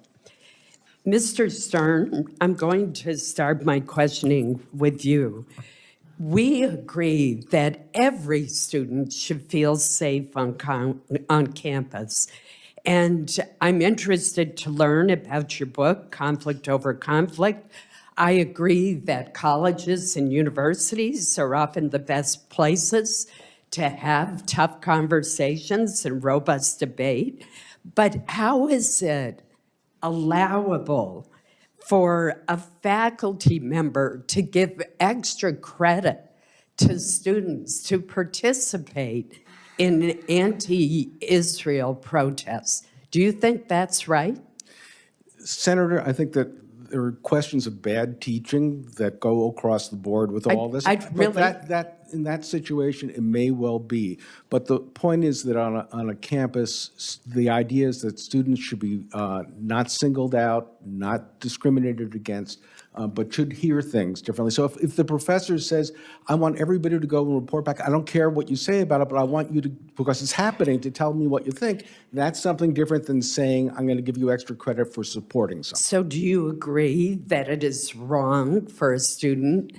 Mr. Stern, I'm going to start my questioning with you. We agree that every student should feel safe on campus. And I'm interested to learn about your book, Conflict Over Conflict. I agree that colleges and universities are often the best places to have tough conversations and robust debate. But how is it allowable for a faculty member to give extra credit to students to participate in anti-Israel protests? Do you think that's right? Senator, I think that there are questions of bad teaching that go across the board with all this. But in that situation, it may well be. But the point is that on a campus, the idea is that students should be not singled out, not discriminated against, but should hear things differently. So if the professor says, I want everybody to go and report back, I don't care what you say about it, but I want you to, because it's happening, to tell me what you think, that's something different than saying, I'm going to give you extra credit for supporting something. So do you agree that it is wrong for a student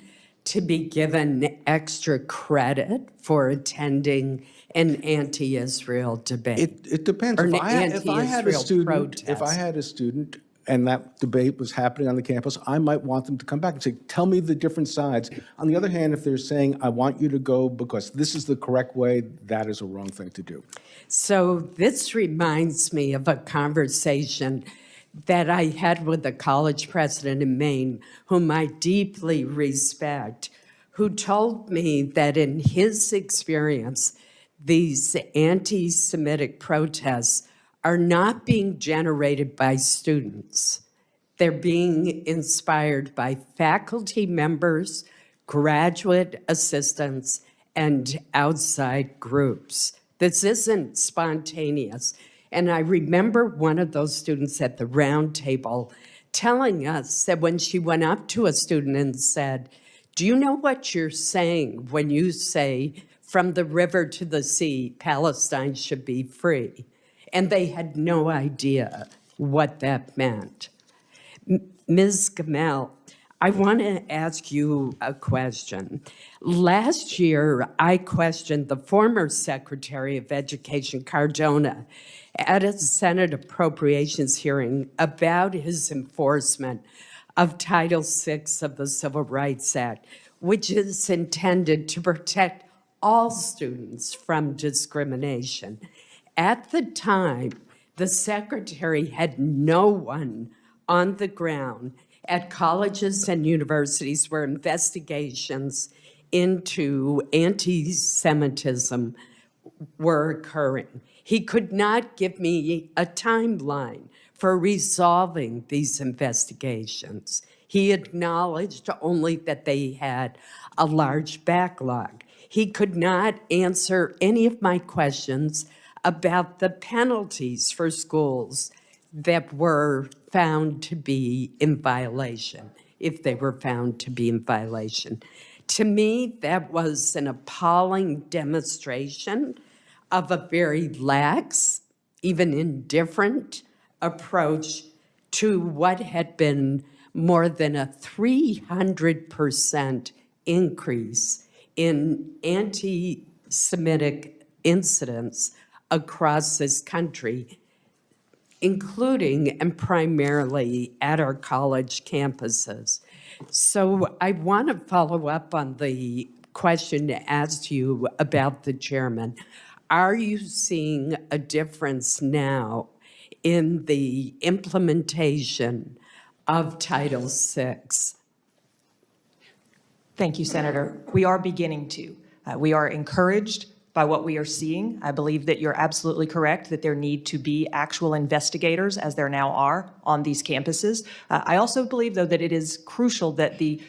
to be given extra credit for attending an anti-Israel debate? It depends. Or If an I had a anti-Israel student and that debate was happening on the campus, I might want them to come back and say, tell me the different sides. On the other hand, if they're saying, I want you to go because this is the correct way, that is a wrong thing to do. So this reminds me of a conversation that I had with a college president in Maine, whom I deeply respect, who told me that in his experience, these anti-Semitic protests are not being generated by students. They're being inspired by faculty members, graduate assistants, and outside groups. This isn't spontaneous. And I remember one of those students at the round table telling us that when she went up to a student and said, do you know what you're saying when you say, from the river to the sea, Palestine should be free? And they had no idea what that meant. Ms. Gamel, I want to ask you a question. Last year, I questioned the former Secretary of Education, Cardona, at a Senate appropriations hearing about his enforcement of Title VI of the Civil Rights Act, which is intended to protect all students from discrimination. At the time, the Secretary had no one on the ground at colleges and universities where investigations into anti-Semitism were occurring. He could not give me a timeline for resolving these investigations. He acknowledged only that they had a large backlog. He could not answer any of my questions about the penalties for schools that were found to be in violation, if they were found to be in violation. To me, that was an appalling demonstration of a very lax, even indifferent approach to what had been more than a 300% increase in anti-Semitic incidents across this country, including and primarily at our college campuses. So I want to follow up on the question asked you about the chairman. Are you seeing a difference now in the implementation of Title VI? Thank you, Senator. We are beginning to. We are encouraged by what we are seeing. I believe that you're absolutely correct that there need to be actual investigators, as there now are, on these campuses. I also believe, though, that it is crucial that the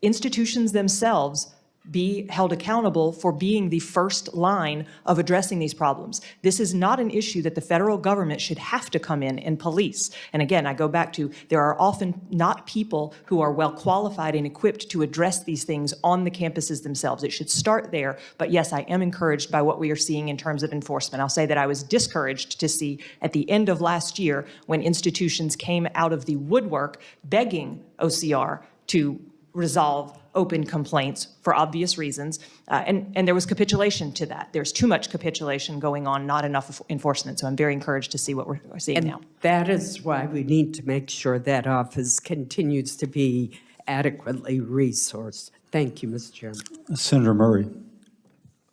institutions themselves be held accountable for being the first line of addressing these problems. This is not an issue that the federal government should have to come in and police. And again, I go back to, there are often not people who are well qualified and equipped to address these things on the campuses themselves. It should start there. But yes, I am encouraged by what we are seeing in terms of enforcement. I'll say that I was discouraged to see at the end of last year when institutions came out of the woodwork begging OCR to resolve open complaints for obvious reasons, and there was capitulation to that. There's too much capitulation going on, not enough enforcement. So I'm very encouraged to see what we're seeing now. That is why we need to make sure that office continues to be adequately resourced. Thank you, Mr. Chairman. Senator Murray.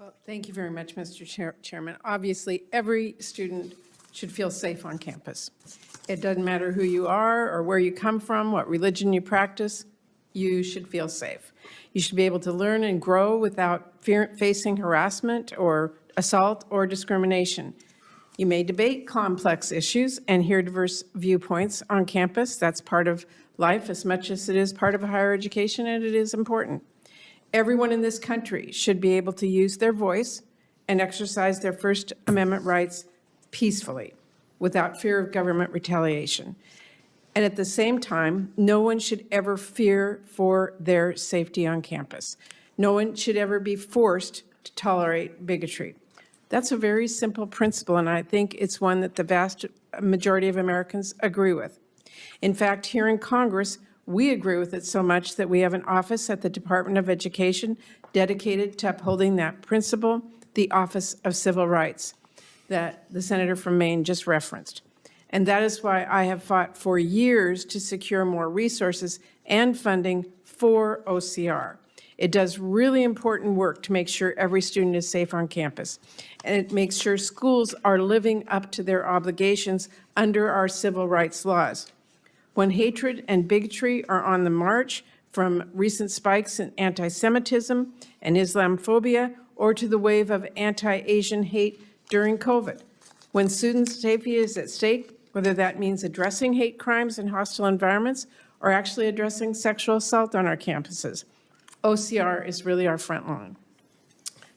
Well, thank you very much, Mr. Chairman. Obviously, every student should feel safe on campus. It doesn't matter who you are or where you come from, what religion you practice, you should feel safe. You should be able to learn and grow without facing harassment or assault or discrimination. You may debate complex issues and hear diverse viewpoints on campus. That's part of life as much as it is part of higher education, and it is important. Everyone in this country should be able to use their voice and exercise their First Amendment rights peacefully without fear of government retaliation. And at the same time, no one should ever fear for their safety on campus. No one should ever be forced to tolerate bigotry. That's a very simple principle, and I think it's one that the vast majority of Americans agree with. In fact, here in Congress, we agree with it so much that we have an office at the Department of Education dedicated to upholding that principle, the Office of Civil Rights, that the senator from Maine just referenced. And that is why I have fought for years to secure more resources and funding for OCR. It does really important work to make sure every student is safe on campus. And it makes sure schools are living up to their obligations under our civil rights laws. When hatred and bigotry are on the march, from recent spikes in anti-Semitism and Islamophobia, or to the wave of anti-Asian hate during COVID, when students' safety is at stake, whether that means addressing hate crimes in hostile environments or actually addressing sexual assault on our campuses, OCR is really our front line.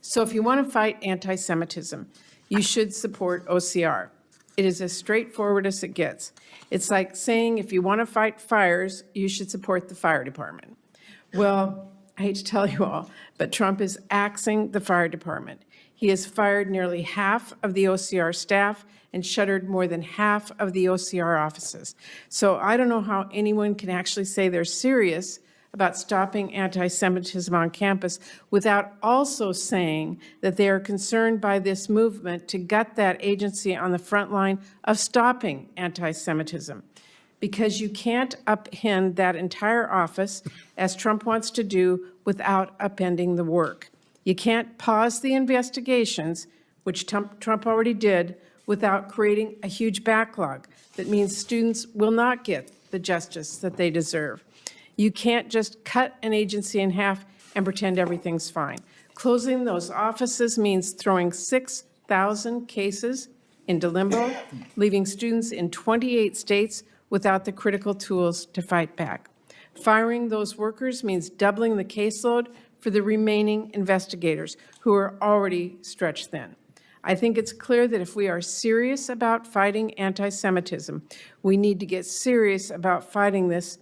So if you want to fight anti-Semitism, you should support OCR. It is as straightforward as it gets. It's like saying if you want to fight fires, you should support the fire department. Well, I hate to tell you all, but Trump is axing the fire department. He has fired nearly half of the OCR staff and shuttered more than half of the OCR offices. So I don't know how anyone can actually say they're serious about stopping anti-Semitism on campus without also saying that they are concerned by this movement to gut that agency on the front line of stopping anti-Semitism. Because you can't upend that entire office, as Trump wants to do, without upending the work. You can't pause the investigations, which Trump already did, without creating a huge backlog that means students will not get the justice that they deserve. You can't just cut an agency in half and pretend everything's fine. Closing those offices means throwing 6,000 cases into limbo, leaving students in 28 states without the critical tools to fight back. Firing those workers means doubling the caseload for the remaining investigators who are already stretched thin. I think it's clear that if we are serious about fighting anti-Semitism, we need to get serious about fighting this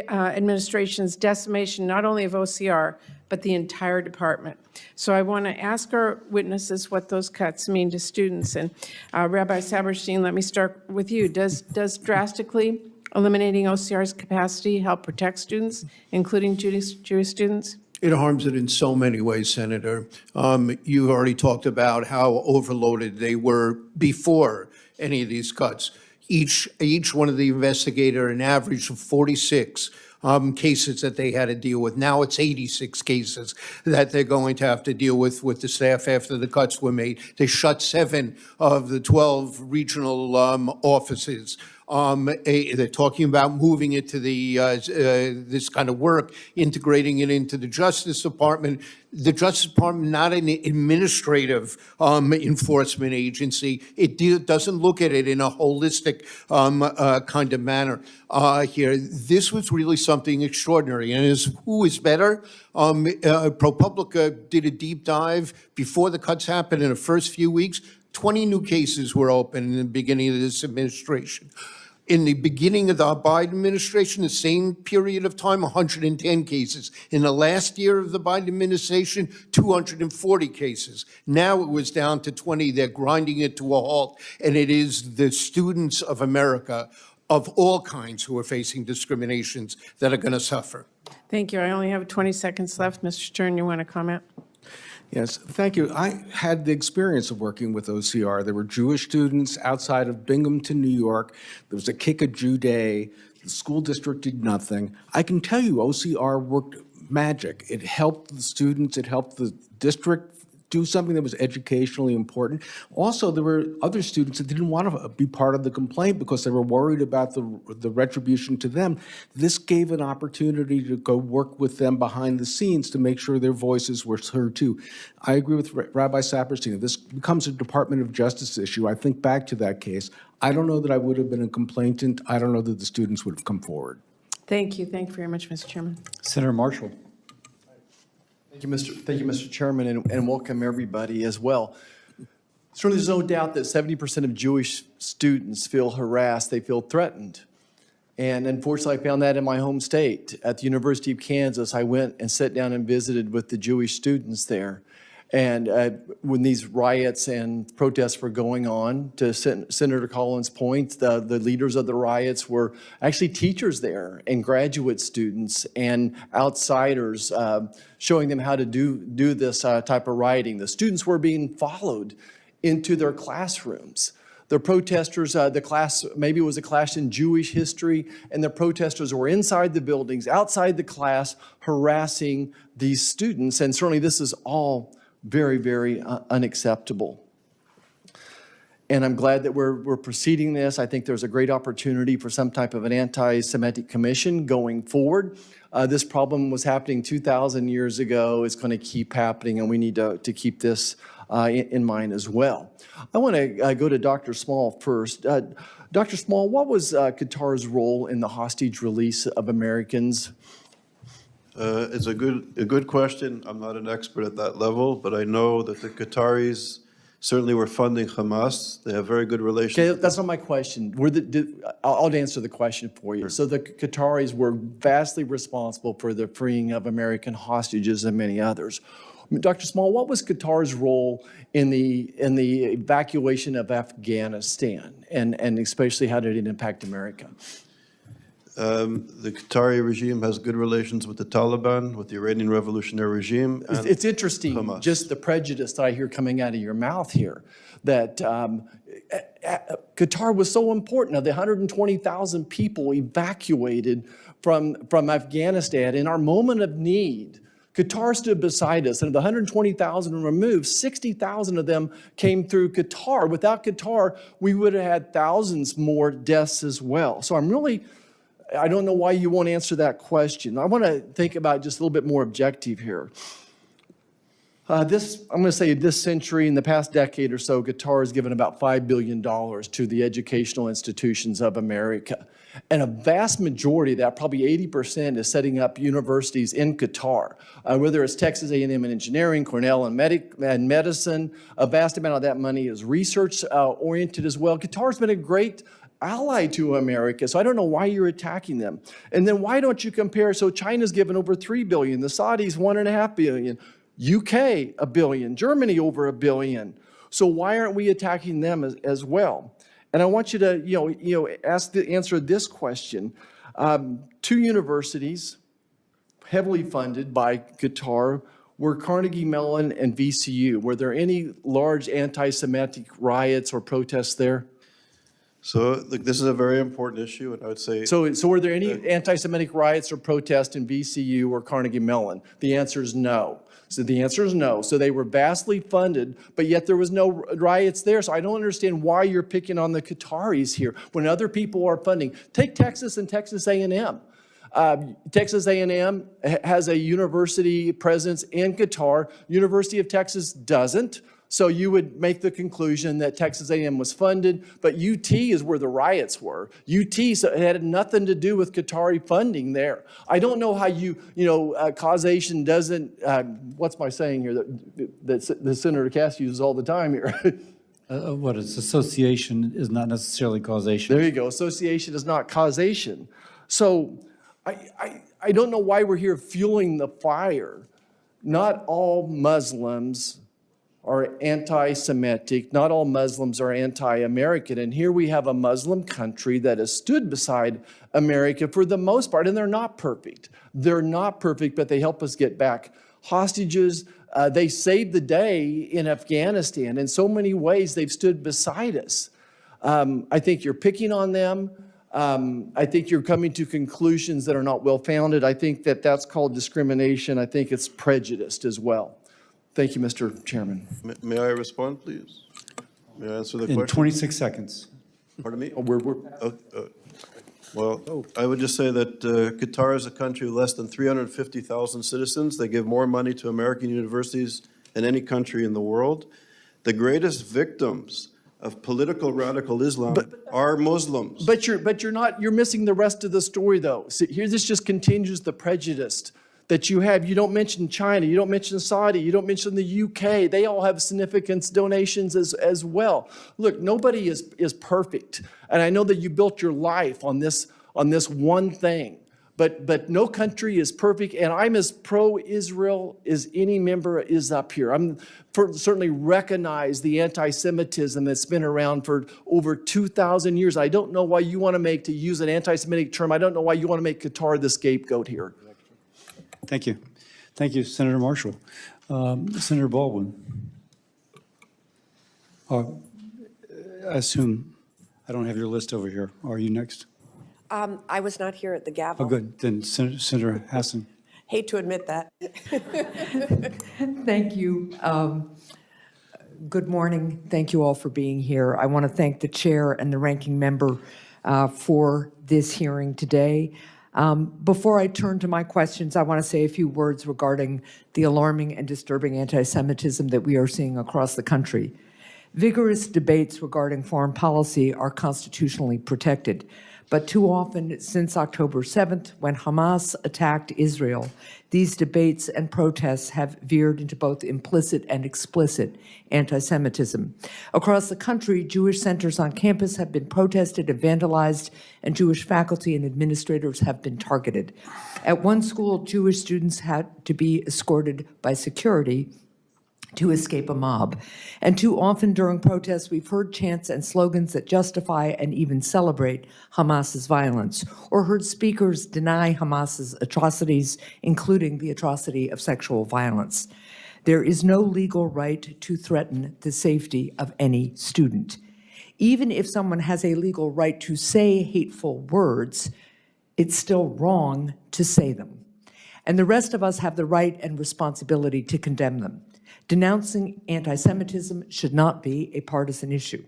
administration's decimation, not only of OCR, but the entire department. So I want to ask our witnesses what those cuts mean to students. And Rabbi Saberstein, let me start with you. Does drastically eliminating OCR's capacity help protect students, including Jewish students? It harms it in so many ways, Senator. You already talked about how overloaded they were before any of these cuts. Each one of the investigator, an average of 46 cases that they had to deal with. Now it's 86 cases that they're going to have to deal with the staff after the cuts were made. They shut 7 of the 12 regional offices. They're talking about moving it to the this kind of work, integrating it into the Justice Department. The Justice Department, not an administrative enforcement agency. It doesn't look at it in a holistic kind of manner here. This was really something extraordinary. And who is better? ProPublica did a deep dive before the cuts happened in the first few weeks. 20 new cases were opened in the beginning of this administration. In the beginning of the Biden administration, the same period of time, 110 cases. In the last year of the Biden administration, 240 cases. Now it was down to 20. They're grinding it to a halt. And it is the students of America of all kinds who are facing discriminations that are going to suffer. Thank you. I only have 20 seconds left. Mr. Stern, you want to comment? Yes, thank you. I had the experience of working with OCR. There were Jewish students outside of Binghamton, New York. There was a Kick a Jew Day. The school district did nothing. I can tell you OCR worked magic. It helped the students. It helped the district do something that was educationally important. Also, there were other students that didn't want to be part of the complaint because they were worried about the retribution to them. This gave an opportunity to go work with them behind the scenes to make sure their voices were heard too. I agree with Rabbi Saperstein. This becomes a Department of Justice issue. I think back to that case. I don't know that I would have been a complainant. I don't know that the students would have come forward. Thank you. Thank you very much, Mr. Chairman. Senator Marshall. Thank you, Mr. Chairman, and welcome everybody as well. Certainly, there's no doubt that 70% of Jewish students feel harassed, they feel threatened. And unfortunately, I found that in my home state. At the University of Kansas, I went and sat down and visited with the Jewish students there. And when these riots and protests were going on, to Senator Collins' point, the leaders of the riots were actually teachers there and graduate students and outsiders showing them how to do this type of rioting. The students were being followed into their classrooms. The protesters, the class, maybe it was a class in Jewish history, and the protesters were inside the buildings, outside the class, harassing these students. And certainly this is all very, very unacceptable. And I'm glad that we're proceeding this. I think there's a great opportunity for some type of an anti-Semitic commission going forward. This problem was happening 2,000 years ago. It's going to keep happening, and we need to keep this in mind as well. I want to go to Dr. Small first. Dr. Small, what was Qatar's role in the hostage release of Americans? It's a good question. I'm not an expert at that level, but I know that the Qataris certainly were funding Hamas. They have very good relations. Okay, that's not my question. I'll answer the question for you. Sure. So the Qataris were vastly responsible for the freeing of American hostages and many others. Dr. Small, what was Qatar's role in the evacuation of Afghanistan, and especially how did it impact America? The Qatari regime has good relations with the Taliban, with the Iranian Revolutionary Regime. And it's interesting, Hamas. Just the prejudice that I hear coming out of your mouth here, that Qatar was so important. Now, the 120,000 people evacuated from Afghanistan in our moment of need, Qatar stood beside us, and of the 120,000 removed, 60,000 of them came through Qatar. Without Qatar, we would have had thousands more deaths as well. So I don't know why you won't answer that question. I want to think about just a little bit more objective here. I'm going to say this century, in the past decade or so, Qatar has given about $5 billion to the educational institutions of America. And a vast majority of that, probably 80%, is setting up universities in Qatar. Whether it's Texas A&M in engineering, Cornell in medicine, a vast amount of that money is research-oriented as well. Qatar's been a great ally to America, so I don't know why you're attacking them. And then why don't you compare? So China's given over $3 billion, the Saudis $1.5 billion, UK $1 billion, Germany over $1 billion. So why aren't we attacking them as well? And I want you to answer this question. 2 universities heavily funded by Qatar were Carnegie Mellon and VCU. Were there any large anti-Semitic riots or protests there? So look, this is a very important issue, and I would say. So were there any anti-Semitic riots or protests in VCU or Carnegie Mellon? The answer is no. So the answer is no. So they were vastly funded, but yet there was no riots there. So I don't understand why you're picking on the Qataris here when other people are funding. Take Texas and Texas A&M. Texas A&M has a university presence in Qatar. University of Texas doesn't. So you would make the conclusion that Texas A&M was funded, but UT is where the riots were. UT had nothing to do with Qatari funding there. I don't know how causation doesn't, what's my saying here that Senator Cass uses all the time here? What is association is not necessarily causation. There you go. Association is not causation. So I don't know why we're here fueling the fire. Not all Muslims are anti-Semitic. Not all Muslims are anti-American. And here we have a Muslim country that has stood beside America for the most part, and they're not perfect. They're not perfect, but they help us get back hostages. They saved the day in Afghanistan. In so many ways, they've stood beside us. I think you're picking on them. I think you're coming to conclusions that are not well-founded. I think that that's called discrimination. I think it's prejudiced as well. Thank you, Mr. Chairman. May I respond, please? May I answer the question? In 26 seconds. Pardon me? Oh, Well, I would just say that Qatar is a country with less than 350,000 citizens. They give more money to American universities than any country in the world. The greatest victims of political radical Islam are Muslims. But you're missing the rest of the story, though. See, here, this just continues the prejudice that you have. You don't mention China, you don't mention Saudi, you don't mention the UK. They all have significant donations as well. Look, nobody is perfect. And I know that you built your life on this one thing. But no country is perfect, and I'm as pro-Israel as any member is up here. I'm certainly recognize the anti-Semitism that's been around for over 2,000 years. I don't know why you want to use an anti-Semitic term. I don't know why you want to make Qatar the scapegoat here. Thank you. Thank you, Senator Marshall. Senator Baldwin. I assume I don't have your list over here. Are you next? I was not here at the gavel. Oh, good. Then Senator Hassan. Hate to admit that. Thank you. Good morning. Thank you all for being here. I want to thank the chair and the ranking member for this hearing today. Before I turn to my questions, I want to say a few words regarding the alarming and disturbing anti-Semitism that we are seeing across the country. Vigorous debates regarding foreign policy are constitutionally protected, but too often since October 7th, when Hamas attacked Israel, these debates and protests have veered into both implicit and explicit anti-Semitism. Across the country, Jewish centers on campus have been protested and vandalized, and Jewish faculty and administrators have been targeted. At one school, Jewish students had to be escorted by security to escape a mob. And too often during protests, we've heard chants and slogans that justify and even celebrate Hamas's violence, or heard speakers deny Hamas's atrocities, including the atrocity of sexual violence. There is no legal right to threaten the safety of any student. Even if someone has a legal right to say hateful words, it's still wrong to say them. And the rest of us have the right and responsibility to condemn them. Denouncing anti-Semitism should not be a partisan issue.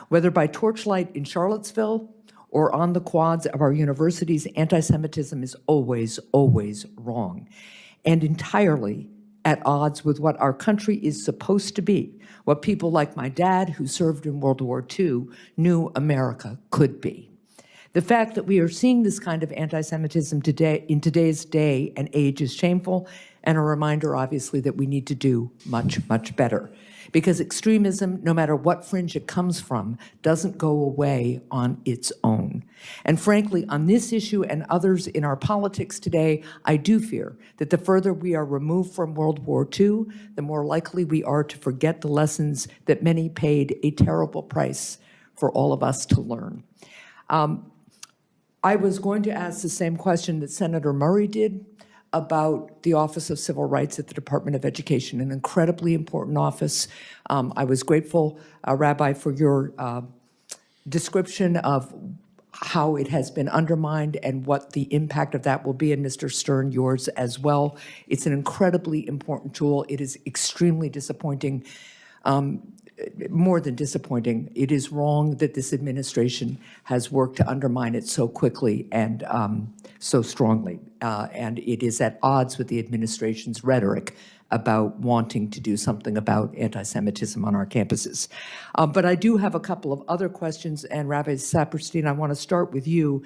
Whether by torchlight in Charlottesville or on the quads of our universities, anti-Semitism is always, always wrong and entirely at odds with what our country is supposed to be, what people like my dad, who served in World War II, knew America could be. The fact that we are seeing this kind of anti-Semitism today, in today's day and age, is shameful, and a reminder, obviously, that we need to do much, much better. Because extremism, no matter what fringe it comes from, doesn't go away on its own. And frankly, on this issue and others in our politics today, I do fear that the further we are removed from World War II, the more likely we are to forget the lessons that many paid a terrible price for all of us to learn. I was going to ask the same question that Senator Murray did about the Office of Civil Rights at the Department of Education, an incredibly important office. I was grateful, Rabbi, for your description of how it has been undermined and what the impact of that will be, and Mr. Stern, yours as well. It's an incredibly important tool. It is extremely disappointing, more than disappointing. It is wrong that this administration has worked to undermine it so quickly and so strongly. And it is at odds with the administration's rhetoric about wanting to do something about anti-Semitism on our campuses. But I do have a couple of other questions, and Rabbi Saperstein, I want to start with you.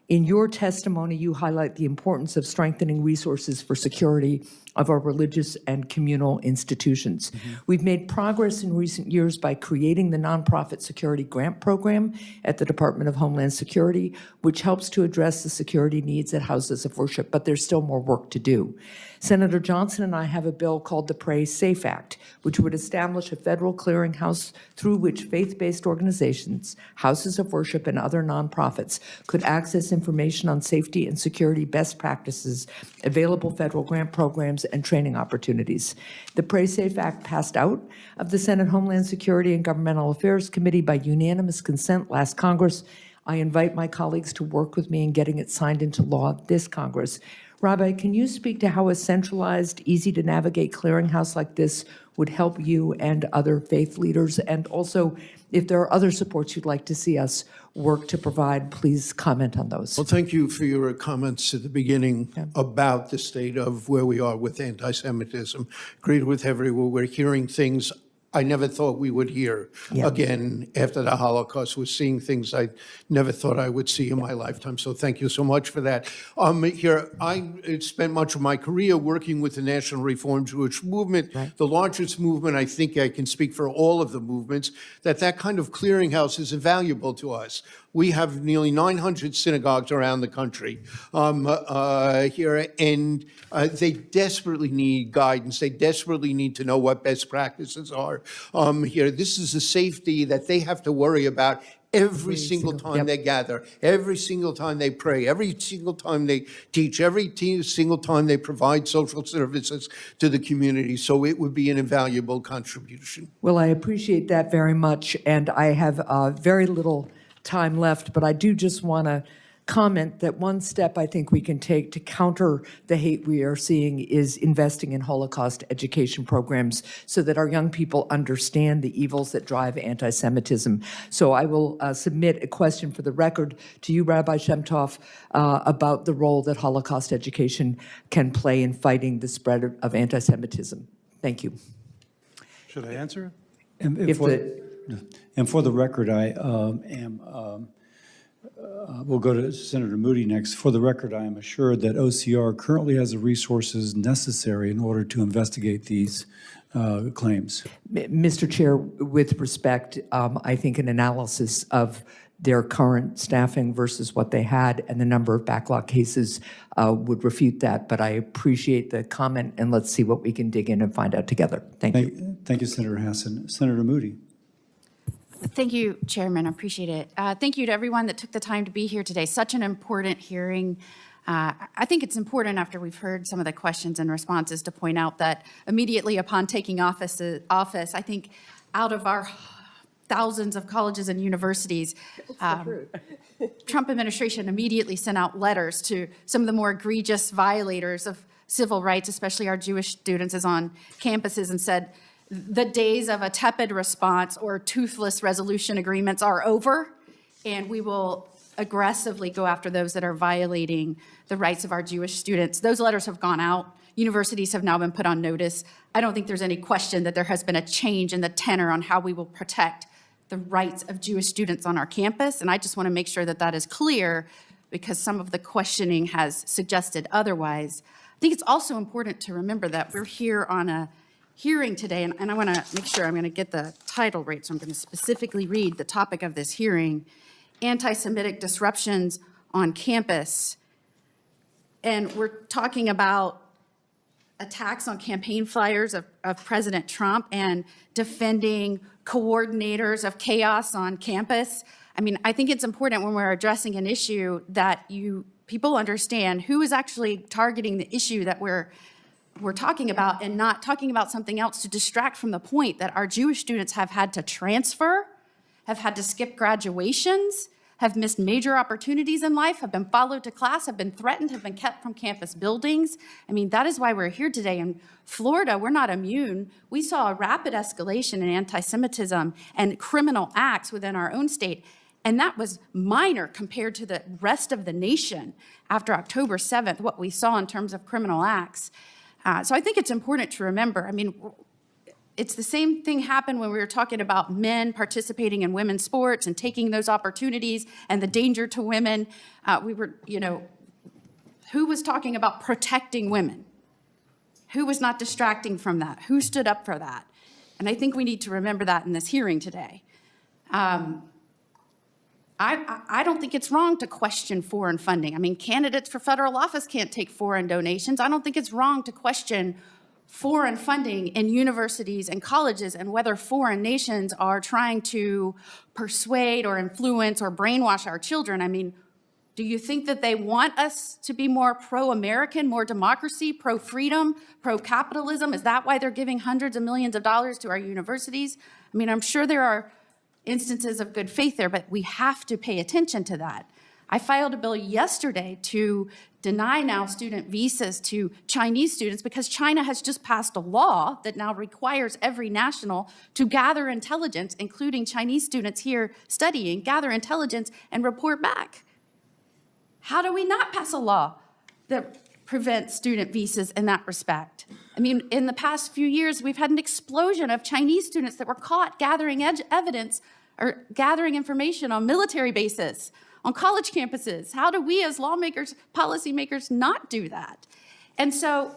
In your testimony, you highlight the importance of strengthening resources for security of our religious and communal institutions. We've made progress in recent years by creating the Nonprofit Security Grant Program at the Department of Homeland Security, which helps to address the security needs at houses of worship, but there's still more work to do. Senator Johnson and I have a bill called the Pray Safe Act, which would establish a federal clearinghouse through which faith-based organizations, houses of worship, and other nonprofits could access information on safety and security best practices, available federal grant programs, and training opportunities. The Pray Safe Act passed out of the Senate Homeland Security and Governmental Affairs Committee by unanimous consent last Congress. I invite my colleagues to work with me in getting it signed into law this Congress. Rabbi, can you speak to how a centralized, easy-to-navigate clearinghouse like this would help you and other faith leaders? And also, if there are other supports you'd like to see us work to provide, please comment on those. Well, thank you for your comments at the beginning about the state of where we are with anti-Semitism. Agreed with everyone. We're hearing things I never thought we would hear again after the Holocaust. We're seeing things I never thought I would see in my lifetime. So thank you so much for that. Here, I spent much of my career working with the National Reform Jewish Movement, the largest movement. I think I can speak for all of the movements, that kind of clearinghouse is invaluable to us. We have nearly 900 synagogues around the country here, and they desperately need guidance. They desperately need to know what best practices are here. This is a safety that they have to worry about every single time they gather, every single time they pray, every single time they teach, every single time they provide social services to the community. So it would be an invaluable contribution. Well, I appreciate that very much, and I have very little time left, but I do just want to comment that one step I think we can take to counter the hate we are seeing is investing in Holocaust education programs so that our young people understand the evils that drive anti-Semitism. So I will submit a question for the record to you, Rabbi Shemtov, about the role that Holocaust education can play in fighting the spread of anti-Semitism. Thank you. Should I answer? And for the record, I we'll go to Senator Moody next. For the record, I am assured that OCR currently has the resources necessary in order to investigate these claims. Mr. Chair, with respect, I think an analysis of their current staffing versus what they had and the number of backlog cases would refute that, but I appreciate the comment, and let's see what we can dig in and find out together. Thank you. Thank you, Senator Hassan. Senator Moody. Thank you, Chairman. I appreciate it. Thank you to everyone that took the time to be here today. Such an important hearing. I think it's important, after we've heard some of the questions and responses, to point out that immediately upon taking office, I think out of our thousands of colleges and universities, Trump administration immediately sent out letters to some of the more egregious violators of civil rights, especially our Jewish students, as on campuses, and said, the days of a tepid response or toothless resolution agreements are over, and we will aggressively go after those that are violating the rights of our Jewish students. Those letters have gone out. Universities have now been put on notice. I don't think there's any question that there has been a change in the tenor on how we will protect the rights of Jewish students on our campus, and I just want to make sure that that is clear, because some of the questioning has suggested otherwise. I think it's also important to remember that we're here on a hearing today, and I want to make sure I'm going to get the title right, so I'm going to specifically read the topic of this hearing: Anti-Semitic Disruptions on Campus. And we're talking about attacks on campaign flyers of President Trump and defending coordinators of chaos on campus. I mean, I think it's important when we're addressing an issue that people understand who is actually targeting the issue that we're talking about, and not talking about something else to distract from the point that our Jewish students have had to transfer, have had to skip graduations, have missed major opportunities in life, have been followed to class, have been threatened, have been kept from campus buildings. I mean, that is why we're here today. In Florida, we're not immune. We saw a rapid escalation in anti-Semitism and criminal acts within our own state, and that was minor compared to the rest of the nation after October 7th, what we saw in terms of criminal acts. So I think it's important to remember, I mean, it's the same thing happened when we were talking about men participating in women's sports and taking those opportunities and the danger to women. We were, you know, who was talking about protecting women? Who was not distracting from that? Who stood up for that? And I think we need to remember that in this hearing today. I don't think it's wrong to question foreign funding. I mean, candidates for federal office can't take foreign donations. I don't think it's wrong to question foreign funding in universities and colleges and whether foreign nations are trying to persuade or influence or brainwash our children. I mean, do you think that they want us to be more pro-American, more democracy, pro-freedom, pro-capitalism? Is that why they're giving hundreds of millions of dollars to our universities? I mean, I'm sure there are instances of good faith there, but we have to pay attention to that. I filed a bill yesterday to deny now student visas to Chinese students because China has just passed a law that now requires every national to gather intelligence, including Chinese students here studying, gather intelligence and report back. How do we not pass a law that prevents student visas in that respect? I mean, in the past few years, we've had an explosion of Chinese students that were caught gathering evidence or gathering information on military bases, on college campuses. How do we as lawmakers, policymakers not do that? And so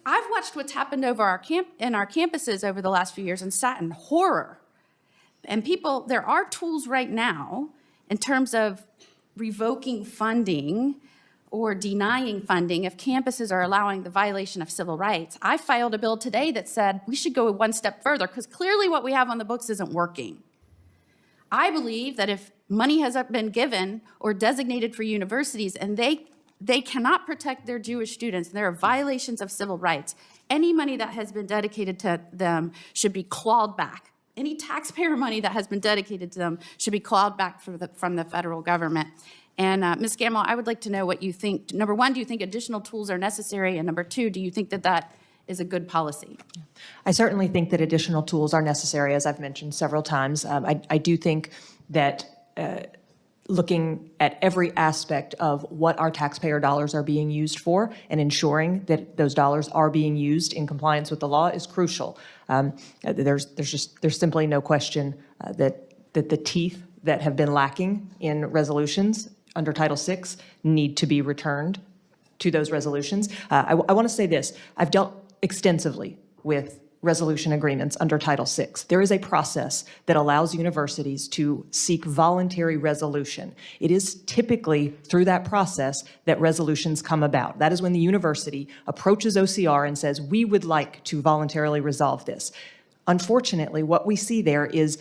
I've watched what's happened over in our campuses over the last few years and sat in horror. And people, there are tools right now in terms of revoking funding or denying funding if campuses are allowing the violation of civil rights. I filed a bill today that said we should go one step further because clearly what we have on the books isn't working. I believe that if money has been given or designated for universities and they cannot protect their Jewish students, and there are violations of civil rights, any money that has been dedicated to them should be clawed back. Any taxpayer money that has been dedicated to them should be clawed back from the federal government. And Ms. Gamble, I would like to know what you think. Number one, do you think additional tools are necessary? And number two, do you think that that is a good policy? I certainly think that additional tools are necessary, as I've mentioned several times. I do think that looking at every aspect of what our taxpayer dollars are being used for and ensuring that those dollars are being used in compliance with the law is crucial. There's simply no question that the teeth that have been lacking in resolutions under Title VI need to be returned to those resolutions. I want to say this. I've dealt extensively with resolution agreements under Title VI. There is a process that allows universities to seek voluntary resolution. It is typically through that process that resolutions come about. That is when the university approaches OCR and says, we would like to voluntarily resolve this. Unfortunately, what we see there is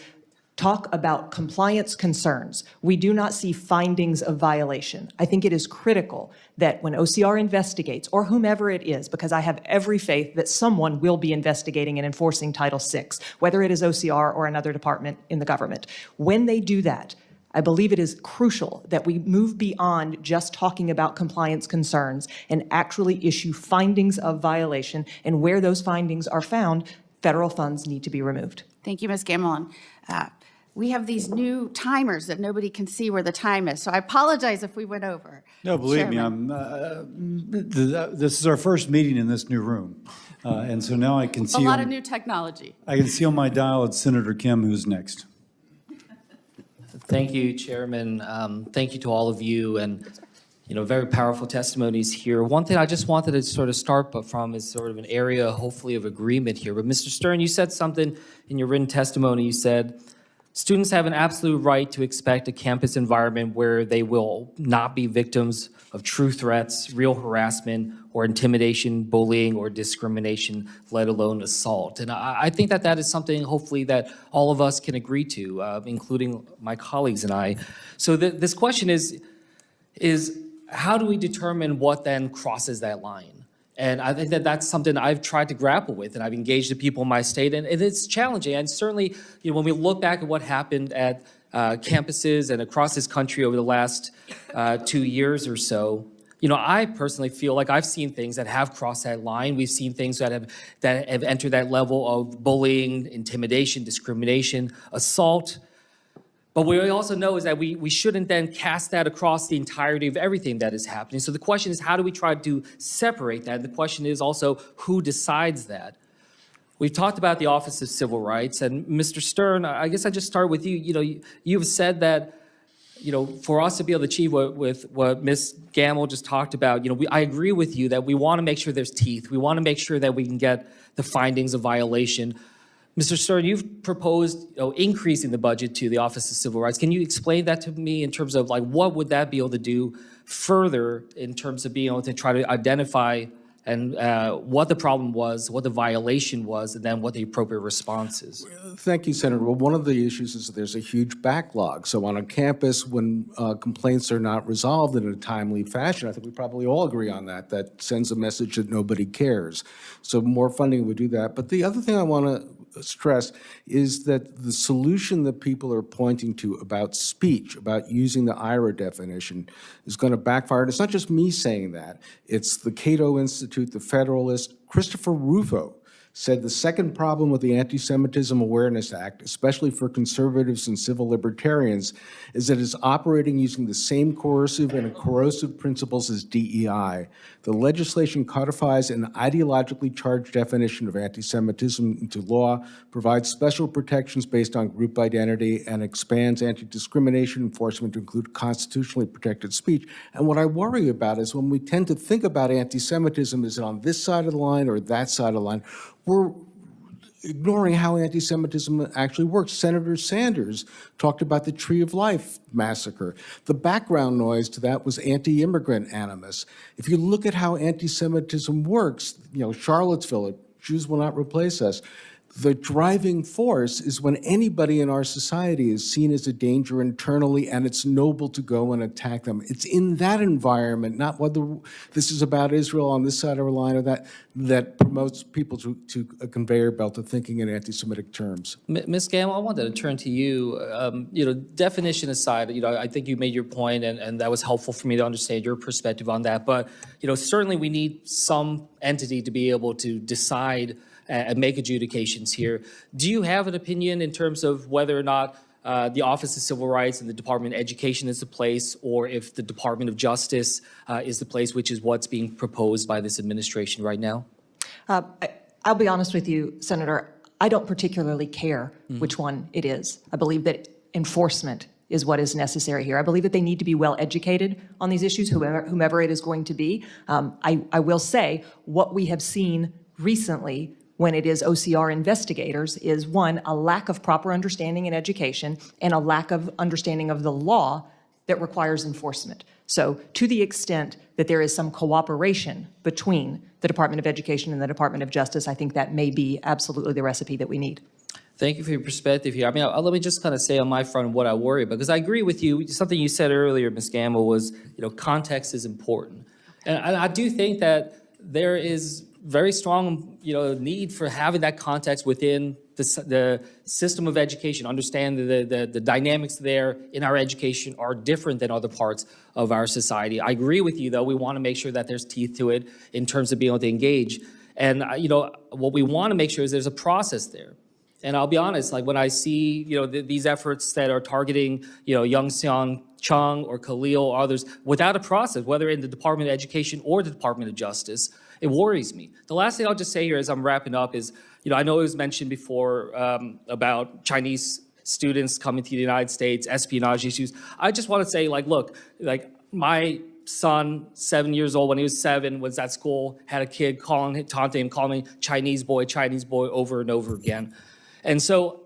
talk about compliance concerns. We do not see findings of violation. I think it is critical that when OCR investigates, or whomever it is, because I have every faith that someone will be investigating and enforcing Title VI, whether it is OCR or another department in the government. When they do that, I believe it is crucial that we move beyond just talking about compliance concerns and actually issue findings of violation, and where those findings are found, federal funds need to be removed. Thank you, Ms. Gamelin. We have these new timers that nobody can see where the time is, so I apologize if we went over. No, believe Chairman. me, this is our first meeting in this new room. And so now I can see. A lot of new technology. I can see on my dial it's Senator Kim who's next. Thank you, Chairman. Thank you to all of you, and very powerful testimonies here. One thing I just wanted to sort of start from is sort of an area, hopefully, of agreement here. But Mr. Stern, you said something in your written testimony. You said, students have an absolute right to expect a campus environment where they will not be victims of true threats, real harassment, or intimidation, bullying, or discrimination, let alone assault. And I think that that is something, hopefully, that all of us can agree to, including my colleagues and I. So this question is how do we determine what then crosses that line? And I think that that's something I've tried to grapple with, and I've engaged the people in my state, and it's challenging. And certainly, when we look back at what happened at campuses and across this country over the last 2 years or so, I personally feel like I've seen things that have crossed that line. We've seen things that have entered that level of bullying, intimidation, discrimination, assault. But what we also know is that we shouldn't then cast that across the entirety of everything that is happening. So the question is, how do we try to separate that? The question is also, who decides that? We've talked about the Office of Civil Rights, and Mr. Stern, I guess I just start with you. You've said that, for us to be able to achieve what Ms. Gamble just talked about, I agree with you that we want to make sure there's teeth. We want to make sure that we can get the findings of violation. Mr. Stern, you've proposed increasing the budget to the Office of Civil Rights. Can you explain that to me in terms of what would that be able to do further in terms of being able to try to identify and what the problem was, what the violation was, and then what the appropriate response is? Thank you, Senator. Well, one of the issues is that there's a huge backlog. So on a campus, when complaints are not resolved in a timely fashion, I think we probably all agree on that. That sends a message that nobody cares. So more funding would do that. But the other thing I want to stress is that the solution that people are pointing to about speech, about using the IRA definition, is going to backfire. And it's not just me saying that. It's the Cato Institute, the Federalist. Christopher Rufo said the second problem with the Anti-Semitism Awareness Act, especially for conservatives and civil libertarians, is that it's operating using the same coercive and corrosive principles as DEI. The legislation codifies an ideologically charged definition of anti-Semitism into law, provides special protections based on group identity, and expands anti-discrimination enforcement to include constitutionally protected speech. And what I worry about is when we tend to think about anti-Semitism, is it on this side of the line or that side of the line? We're ignoring how anti-Semitism actually works. Senator Sanders talked about the Tree of Life massacre. The background noise to that was anti-immigrant animus. If you look at how anti-Semitism works, Charlottesville, Jews will not replace us. The driving force is when anybody in our society is seen as a danger internally, and it's noble to go and attack them. It's in that environment, not whether this is about Israel on this side of the line or that promotes people to a conveyor belt of thinking in anti-Semitic terms. Ms. Gamble, I wanted to turn to you. Definition aside, I think you made your point, and that was helpful for me to understand your perspective on that. But, certainly we need some entity to be able to decide and make adjudications here. Do you have an opinion in terms of whether or not the Office of Civil Rights and the Department of Education is the place, or if the Department of Justice is the place, which is what's being proposed by this administration right now? I'll be honest with you, Senator. I don't particularly care which one it is. I believe that enforcement is what is necessary here. I believe that they need to be well educated on these issues, whomever it is going to be. I will say what we have seen recently when it is OCR investigators is, one, a lack of proper understanding in education and a lack of understanding of the law that requires enforcement. So to the extent that there is some cooperation between the Department of Education and the Department of Justice, I think that may be absolutely the recipe that we need. Thank you for your perspective here. Let me just kind of say on my front what I worry about, because I agree with you. Something you said earlier, Ms. Gamble, was, context is important. And I do think that there is very strong, need for having that context within the system of education. Understand the dynamics there in our education are different than other parts of our society. I agree with you, though. We want to make sure that there's teeth to it in terms of being able to engage. And, what we want to make sure is there's a process there. And I'll be honest, when I see, these efforts that are targeting, Young Seong Chung or Khalil or others without a process, whether in the Department of Education or the Department of Justice, it worries me. The last thing I'll just say here as I'm wrapping up is, I know it was mentioned before about Chinese students coming to the United States, espionage issues. I just want to say, look, my son, 7 years old, when he was 7, was at school, had a kid taunting him, calling me Chinese boy over and over again. And so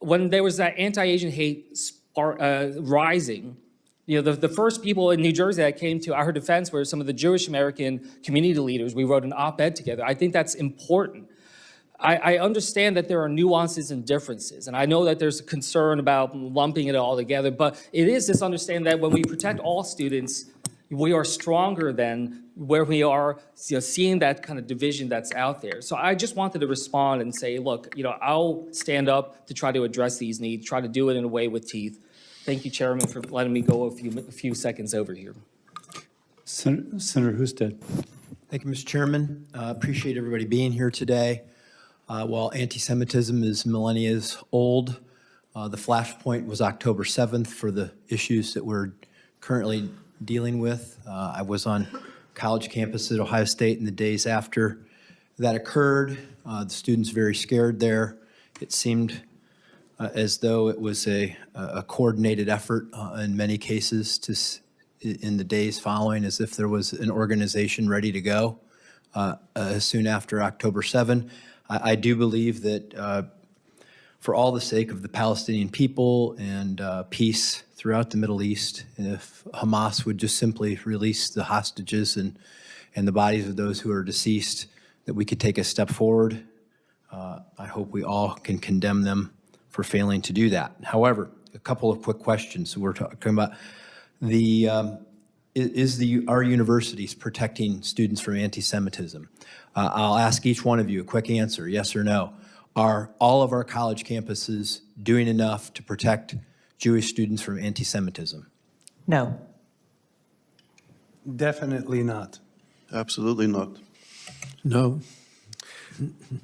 when there was that anti-Asian hate rising, the first people in New Jersey that came to our defense were some of the Jewish American community leaders. We wrote an op-ed together. I think that's important. I understand that there are nuances and differences, and I know that there's a concern about lumping it all together, but it is this understanding that when we protect all students, we are stronger than where we are seeing that kind of division that's out there. So I just wanted to respond and say, look, I'll stand up to try to address these needs, try to do it in a way with teeth. Thank you, Chairman, for letting me go a few seconds over here. Senator Husted. Thank you, Mr. Chairman. Appreciate everybody being here today. While anti-Semitism is millennia old, the flashpoint was October 7th for the issues that we're currently dealing with. I was on college campus at Ohio State in the days after that occurred. The students very scared there. It seemed as though it was a coordinated effort in many cases in the days following, as if there was an organization ready to go soon after October 7. I do believe that for all the sake of the Palestinian people and peace throughout the Middle East, if Hamas would just simply release the hostages and the bodies of those who are deceased, that we could take a step forward. I hope we all can condemn them for failing to do that. However, a couple of quick questions. We're talking about are universities protecting students from anti-Semitism? I'll ask each one of you a quick answer, yes or no. Are all of our college campuses doing enough to protect Jewish students from anti-Semitism? No. Definitely not. Absolutely not. No.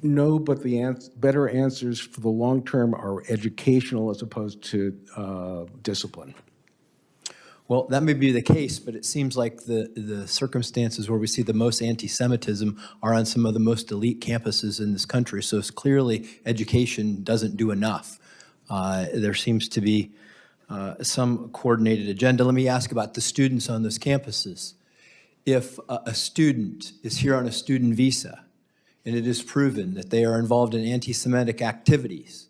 No, but the better answers for the long term are educational as opposed to discipline. Well, that may be the case, but it seems like the circumstances where we see the most anti-Semitism are on some of the most elite campuses in this country. So it's clearly education doesn't do enough. There seems to be some coordinated agenda. Let me ask about the students on those campuses. If a student is here on a student visa and it is proven that they are involved in anti-Semitic activities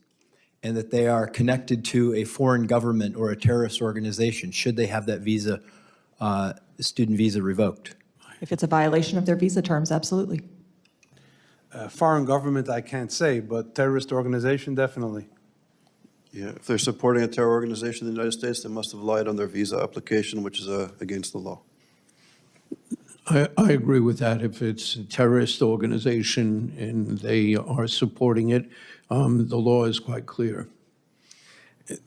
and that they are connected to a foreign government or a terrorist organization, should they have that visa, student visa revoked? If it's a violation of their visa terms, absolutely. Foreign government, I can't say, but terrorist organization, definitely. Yeah, if they're supporting a terror organization in the United States, they must have lied on their visa application, which is against the law. I agree with that. If it's a terrorist organization and they are supporting it, the law is quite clear.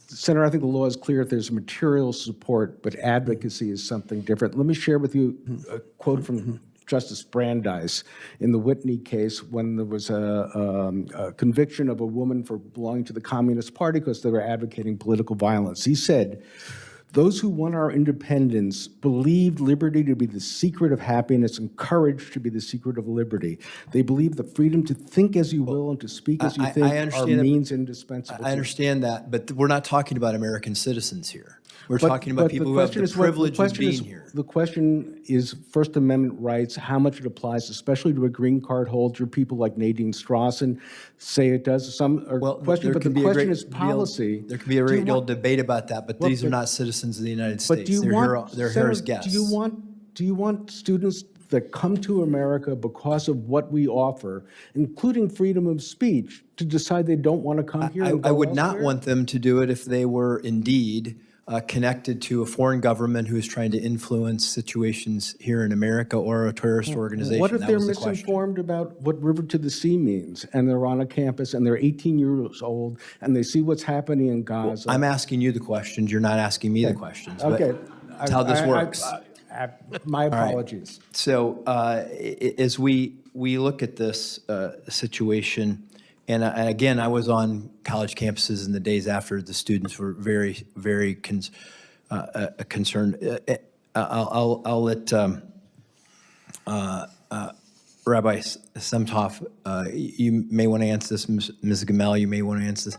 Senator, I think the law is clear if there's material support, but advocacy is something different. Let me share with you a quote from Justice Brandeis in the Whitney case when there was a conviction of a woman for belonging to the Communist Party because they were advocating political violence. He said, "Those who won our independence believed liberty to be the secret of happiness and courage to be the secret of liberty. They believed the freedom to think as you will and to speak as you think are means indispensable." I understand that, but we're not talking about American citizens here. We're talking about people who have the privilege of being here. The question is First Amendment rights, how much it applies, especially to a green card holder. People like Nadine Strawson say it does. Some are questioning, but the question is policy. There could be a great deal of debate about that, but these are not citizens of the United States. But do you They're here as guests. Do you want students that come to America because of what we offer, including freedom of speech, to decide they don't want to come here? I would not want them to do it if they were indeed connected to a foreign government who is trying to influence situations here in America or a terrorist organization. What if they're misinformed about what River to the Sea means, and they're on a campus and they're 18 years old and they see what's happening in Gaza? Well, I'm asking you the questions. You're not asking me the questions. Okay. That's how this works. My apologies. Right. So as we look at this situation, and again, I was on college campuses in the days after the students were very, very concerned. I'll let Rabbi Semtov, you may want to answer this. Ms. Gamel, you may want to answer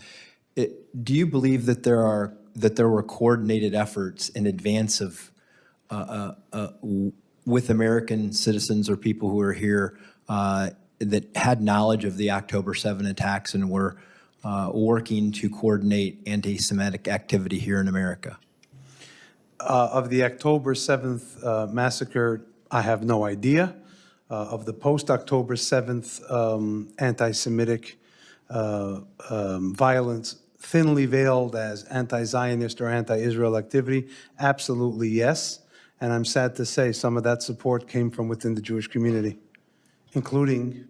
this. Do you believe that there were coordinated efforts in advance of with American citizens or people who are here that had knowledge of the October 7 attacks and were working to coordinate anti-Semitic activity here in America? Of the October 7th massacre, I have no idea. Of the post-October 7th anti-Semitic violence, thinly veiled as anti-Zionist or anti-Israel activity, absolutely yes. And I'm sad to say some of that support came from within the Jewish community, including,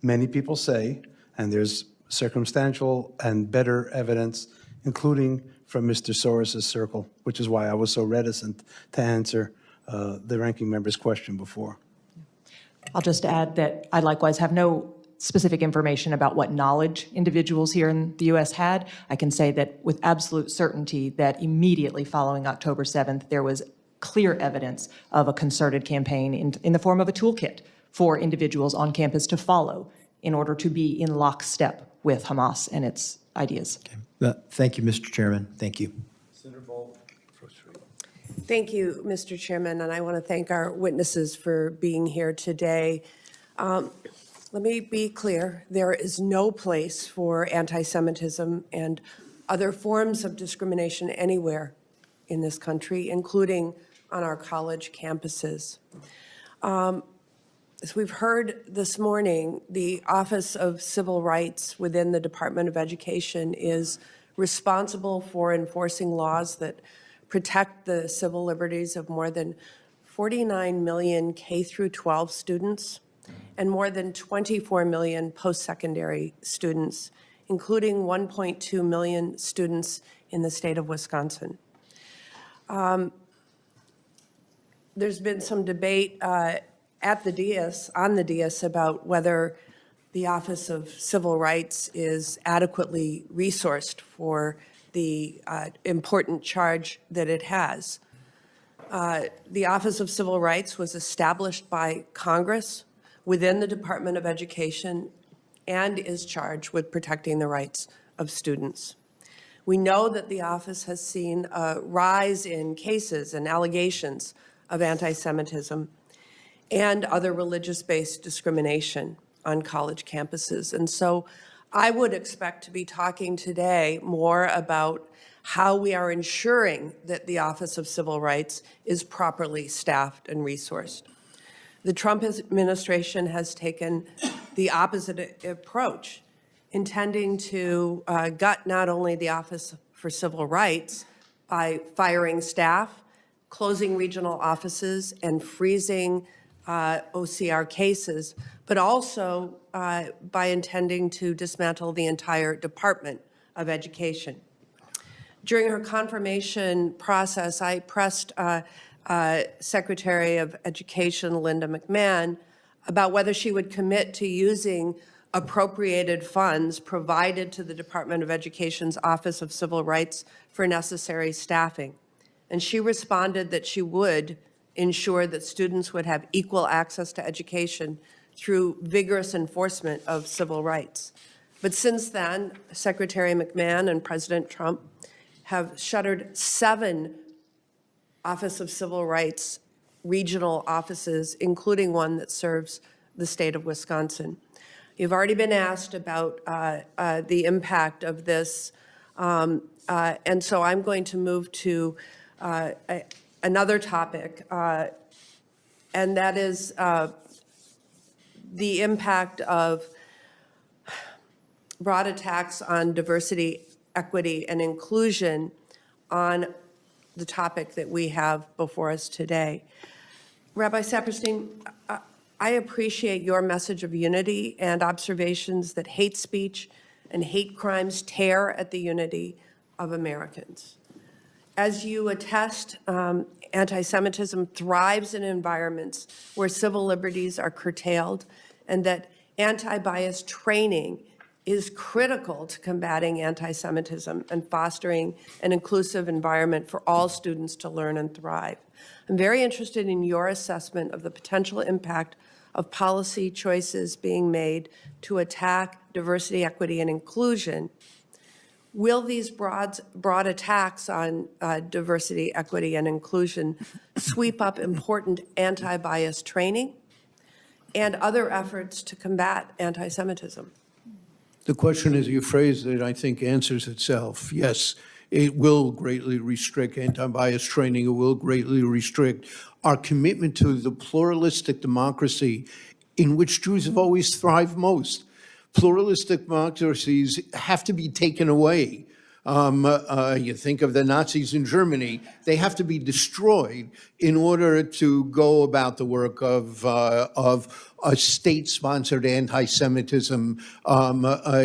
many people say, and there's circumstantial and better evidence, including from Mr. Soros' circle, which is why I was so reticent to answer the ranking member's question before. I'll just add that I likewise have no specific information about what knowledge individuals here in the U.S. had. I can say that with absolute certainty that immediately following October 7th, there was clear evidence of a concerted campaign in the form of a toolkit for individuals on campus to follow in order to be in lockstep with Hamas and its ideas. Thank you, Mr. Chairman. Thank you. Thank you, Mr. Chairman, and I want to thank our witnesses for being here today. Let me be clear, there is no place for anti-Semitism and other forms of discrimination anywhere in this country, including on our college campuses. As we've heard this morning, the Office of Civil Rights within the Department of Education is responsible for enforcing laws that protect the civil liberties of more than 49 million K through 12 students and more than 24 million post-secondary students, including 1.2 million students in the state of Wisconsin. There's been some debate at the dais, on the dais, about whether the Office of Civil Rights is adequately resourced for the important charge that it has. The Office of Civil Rights was established by Congress within the Department of Education and is charged with protecting the rights of students. We know that the office has seen a rise in cases and allegations of anti-Semitism and other religious-based discrimination on college campuses. And so I would expect to be talking today more about how we are ensuring that the Office of Civil Rights is properly staffed and resourced. The Trump administration has taken the opposite approach, intending to gut not only the Office for Civil Rights by firing staff, closing regional offices, and freezing OCR cases, but also by intending to dismantle the entire Department of Education. During her confirmation process, I pressed Secretary of Education Linda McMahon about whether she would commit to using appropriated funds provided to the Department of Education's Office of Civil Rights for necessary staffing. And she responded that she would ensure that students would have equal access to education through vigorous enforcement of civil rights. But since then, Secretary McMahon and President Trump have shuttered 7 Office of Civil Rights regional offices, including one that serves the state of Wisconsin. You've already been asked about the impact of this, and so I'm going to move to another topic, and that is the impact of broad attacks on diversity, equity, and inclusion on the topic that we have before us today. Rabbi Saperstein, I appreciate your message of unity and observations that hate speech and hate crimes tear at the unity of Americans. As you attest, anti-Semitism thrives in environments where civil liberties are curtailed, and that anti-bias training is critical to combating anti-Semitism and fostering an inclusive environment for all students to learn and thrive. I'm very interested in your assessment of the potential impact of policy choices being made to attack diversity, equity, and inclusion. Will these broad attacks on diversity, equity, and inclusion sweep up important anti-bias training and other efforts to combat anti-Semitism? The question, as you phrased it, I think answers itself. Yes, it will greatly restrict anti-bias training. It will greatly restrict our commitment to the pluralistic democracy in which Jews have always thrived most. Pluralistic democracies have to be taken away. You think of the Nazis in Germany, they have to be destroyed in order to go about the work of a state-sponsored anti-Semitism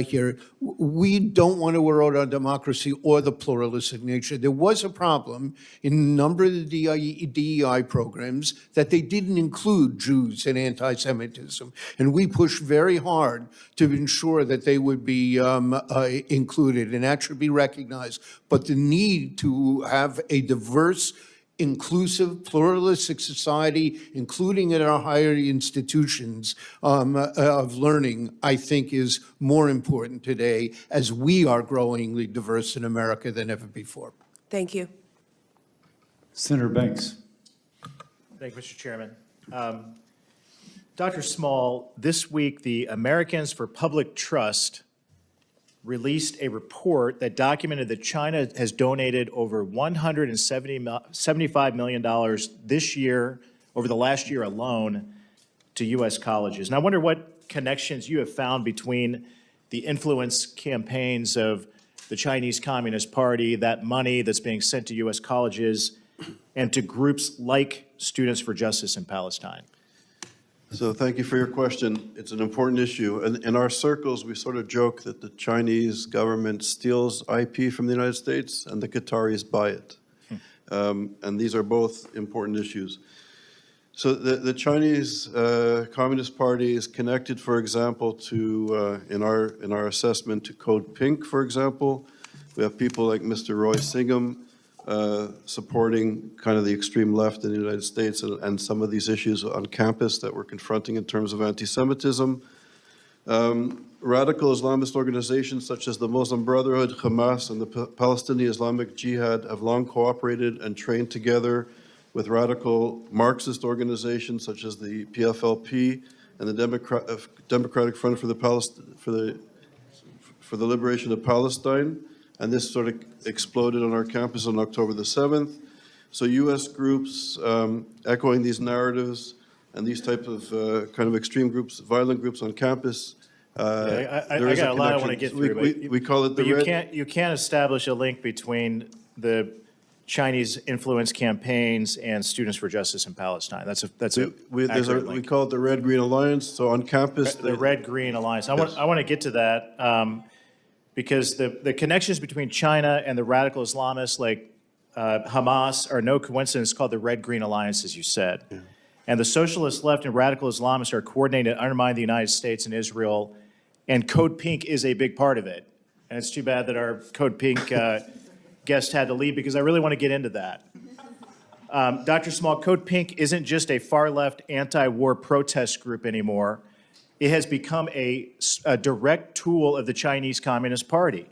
here. We don't want to erode our democracy or the pluralistic nature. There was a problem in a number of the DEI programs that they didn't include Jews in anti-Semitism. And we pushed very hard to ensure that they would be included, and that should be recognized. But the need to have a diverse, inclusive, pluralistic society, including in our higher institutions of learning, I think is more important today as we are growingly diverse in America than ever before. Thank you. Senator Banks. Thank you, Mr. Chairman. Dr. Small, this week the Americans for Public Trust released a report that documented that China has donated over $175 million this year, over the last year alone, to U.S. colleges. And I wonder what connections you have found between the influence campaigns of the Chinese Communist Party, that money that's being sent to U.S. colleges, and to groups like Students for Justice in Palestine. So thank you for your question. It's an important issue. And in our circles, we sort of joke that the Chinese government steals IP from the United States and the Qataris buy it. And these are both important issues. So the Chinese Communist Party is connected, for example, to, in our assessment, to Code Pink, for example. We have people like Mr. Roy Singham, supporting kind of the extreme left in the United States and some of these issues on campus that we're confronting in terms of anti-Semitism. Radical Islamist organizations such as the Muslim Brotherhood, Hamas, and the Palestinian Islamic Jihad have long cooperated and trained together with radical Marxist organizations such as the PFLP and the Democratic Front for the Liberation of Palestine. And this sort of exploded on our campus on October the 7th. So U.S. groups echoing these narratives and these type of kind of extreme groups, violent groups on campus. I got a lot I want to get through. We call it the red. You can't establish a link between the Chinese influence campaigns and Students for Justice in Palestine. We call it the Red-Green Alliance. So on campus, the Red-Green Alliance. I want to get to that. Because the connections between China and the radical Islamists like Hamas are no coincidence, called the Red-Green Alliance, as you said. Yeah. And the socialist left and radical Islamists are coordinated to undermine the United States and Israel, and Code Pink is a big part of it. And it's too bad that our Code Pink guest had to leave, because I really want to get into that. Dr. Small, Code Pink isn't just a far-left anti-war protest group anymore. It has become a direct tool of the Chinese Communist Party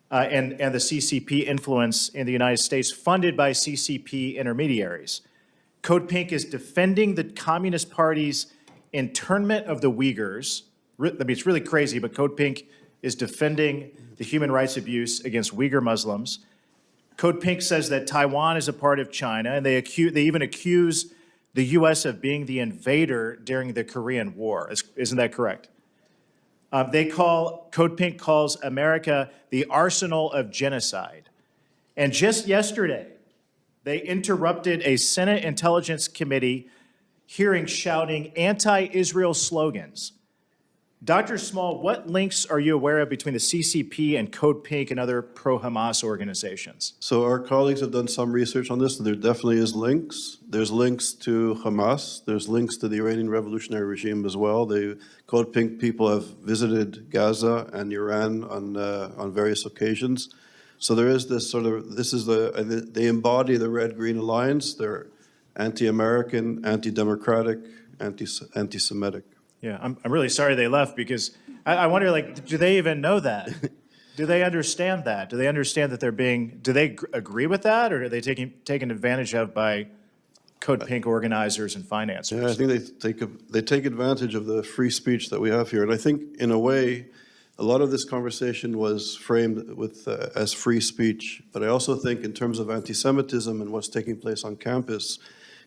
and the CCP influence in the United States, funded by CCP intermediaries. Code Pink is defending the Communist Party's internment of the Uyghurs. I mean, it's really crazy, but Code Pink is defending the human rights abuse against Uyghur Muslims. Code Pink says that Taiwan is a part of China, and they even accuse the U.S. of being the invader during the Korean War. Isn't that correct? Code Pink calls America the arsenal of genocide. And just yesterday, they interrupted a Senate Intelligence Committee hearing shouting anti-Israel slogans. Dr. Small, what links are you aware of between the CCP and Code Pink and other pro-Hamas organizations? So our colleagues have done some research on this, and there definitely is links. There's links to Hamas. There's links to the Iranian revolutionary regime as well. The Code Pink people have visited Gaza and Iran on various occasions. So there is this sort of, they embody the Red-Green Alliance. They're anti-American, anti-democratic, anti-Semitic. Yeah, I'm really sorry they left, because I wonder, like, do they even know that? Do they understand that? Do they understand that do they agree with that, or are they taken advantage of by Code Pink organizers and financiers? Yeah, I think they take advantage of the free speech that we have here. And I think, in a way, a lot of this conversation was framed as free speech. But I also think, in terms of anti-Semitism and what's taking place on campus,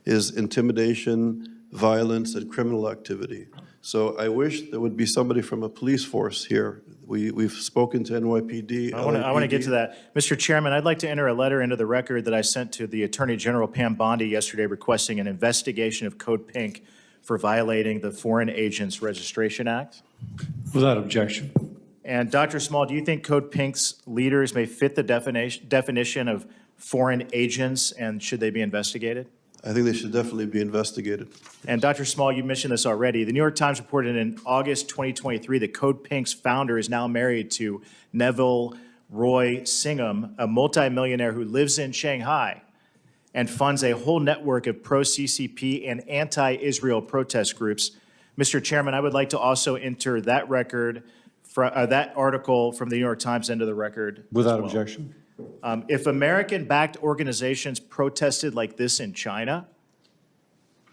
is intimidation, violence, and criminal activity. So I wish there would be somebody from a police force here. We've spoken to NYPD. I want to get to that. Mr. Chairman, I'd like to enter a letter into the record that I sent to the Attorney General Pam Bondi yesterday requesting an investigation of Code Pink for violating the Foreign Agents Registration Act? Without objection. And Dr. Small, do you think Code Pink's leaders may fit the definition of foreign agents, and should they be investigated? I think they should definitely be investigated. And Dr. Small, you mentioned this already. The New York Times reported in August 2023 that Code Pink's founder is now married to Neville Roy Singham, a multimillionaire who lives in Shanghai and funds a whole network of pro-CCP and anti-Israel protest groups. Mr. Chairman, I would like to also enter that record, that article from the New York Times into the record. Without objection. If American-backed organizations protested like this in China,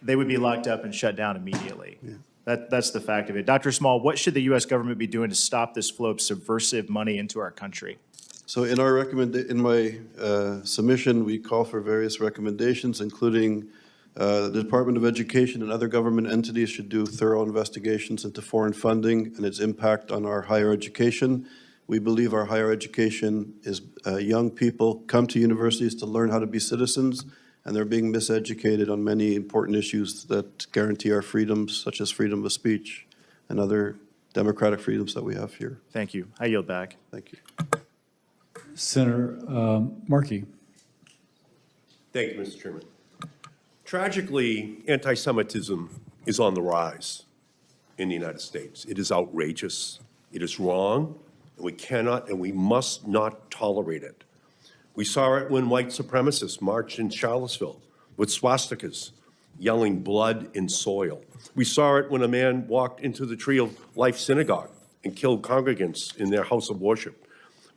they would be locked up and shut down immediately. Yeah. That's the fact of it. Dr. Small, what should the U.S. government be doing to stop this flow of subversive money into our country? So in my submission, we call for various recommendations, including the Department of Education and other government entities should do thorough investigations into foreign funding and its impact on our higher education. We believe our higher education is young people come to universities to learn how to be citizens, and they're being miseducated on many important issues that guarantee our freedoms, such as freedom of speech and other democratic freedoms that we have here. Thank you. I yield back. Thank you. Senator Markey. Thank you, Mr. Chairman. Tragically, anti-Semitism is on the rise in the United States. It is outrageous. It is wrong. And we cannot and we must not tolerate it. We saw it when white supremacists marched in Charlottesville with swastikas, yelling blood in soil. We saw it when a man walked into the Tree of Life Synagogue and killed congregants in their house of worship.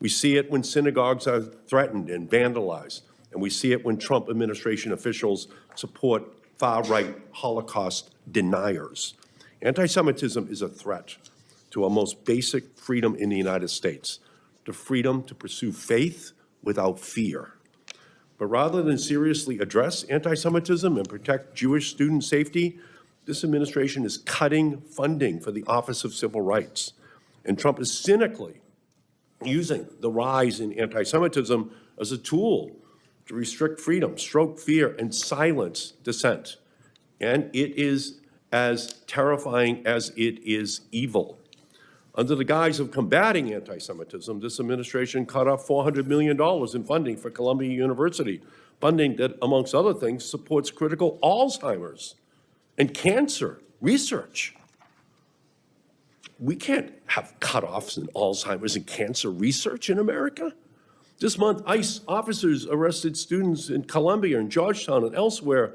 We see it when synagogues are threatened and vandalized. And we see it when Trump administration officials support far-right Holocaust deniers. Anti-Semitism is a threat to our most basic freedom in the United States, the freedom to pursue faith without fear. But rather than seriously address anti-Semitism and protect Jewish student safety, this administration is cutting funding for the Office of Civil Rights. And Trump is cynically using the rise in anti-Semitism as a tool to restrict freedom, stroke fear, and silence dissent. And it is as terrifying as it is evil. Under the guise of combating anti-Semitism, this administration cut off $400 million in funding for Columbia University, funding that, amongst other things, supports critical Alzheimer's and cancer research. We can't have cutoffs in Alzheimer's and cancer research in America. This month, ICE officers arrested students in Columbia and Georgetown and elsewhere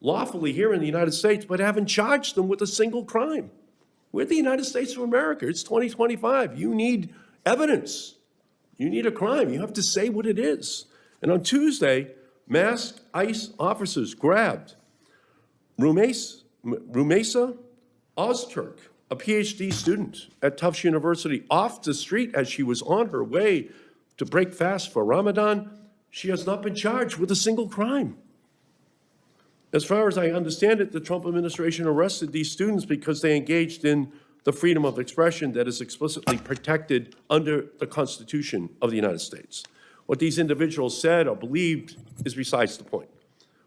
lawfully here in the United States, but haven't charged them with a single crime. We're the United States of America. It's 2025. You need evidence. You need a crime. You have to say what it is. And on Tuesday, masked ICE officers grabbed Rumesa Ozturk, a PhD student at Tufts University, off the street as she was on her way to break fast for Ramadan. She has not been charged with a single crime. As far as I understand it, the Trump administration arrested these students because they engaged in the freedom of expression that is explicitly protected under the Constitution of the United States. What these individuals said or believed is besides the point.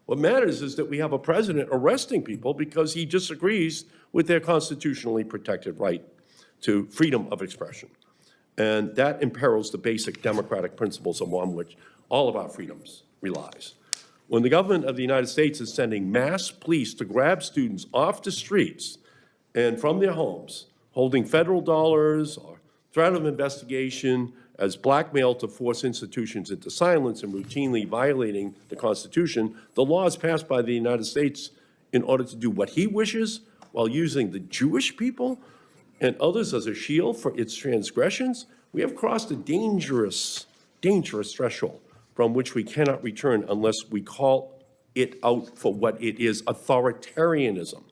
What matters is that we have a president arresting people because he disagrees with their constitutionally protected right to freedom of expression. And that imperils the basic democratic principles upon which all of our freedoms relies. When the government of the United States is sending mass police to grab students off the streets and from their homes, holding federal dollars or threat of investigation as blackmail to force institutions into silence and routinely violating the Constitution, the laws passed by the United States in order to do what he wishes while using the Jewish people and others as a shield for its transgressions, we have crossed a dangerous, dangerous threshold from which we cannot return unless we call it out for what it is, authoritarianism.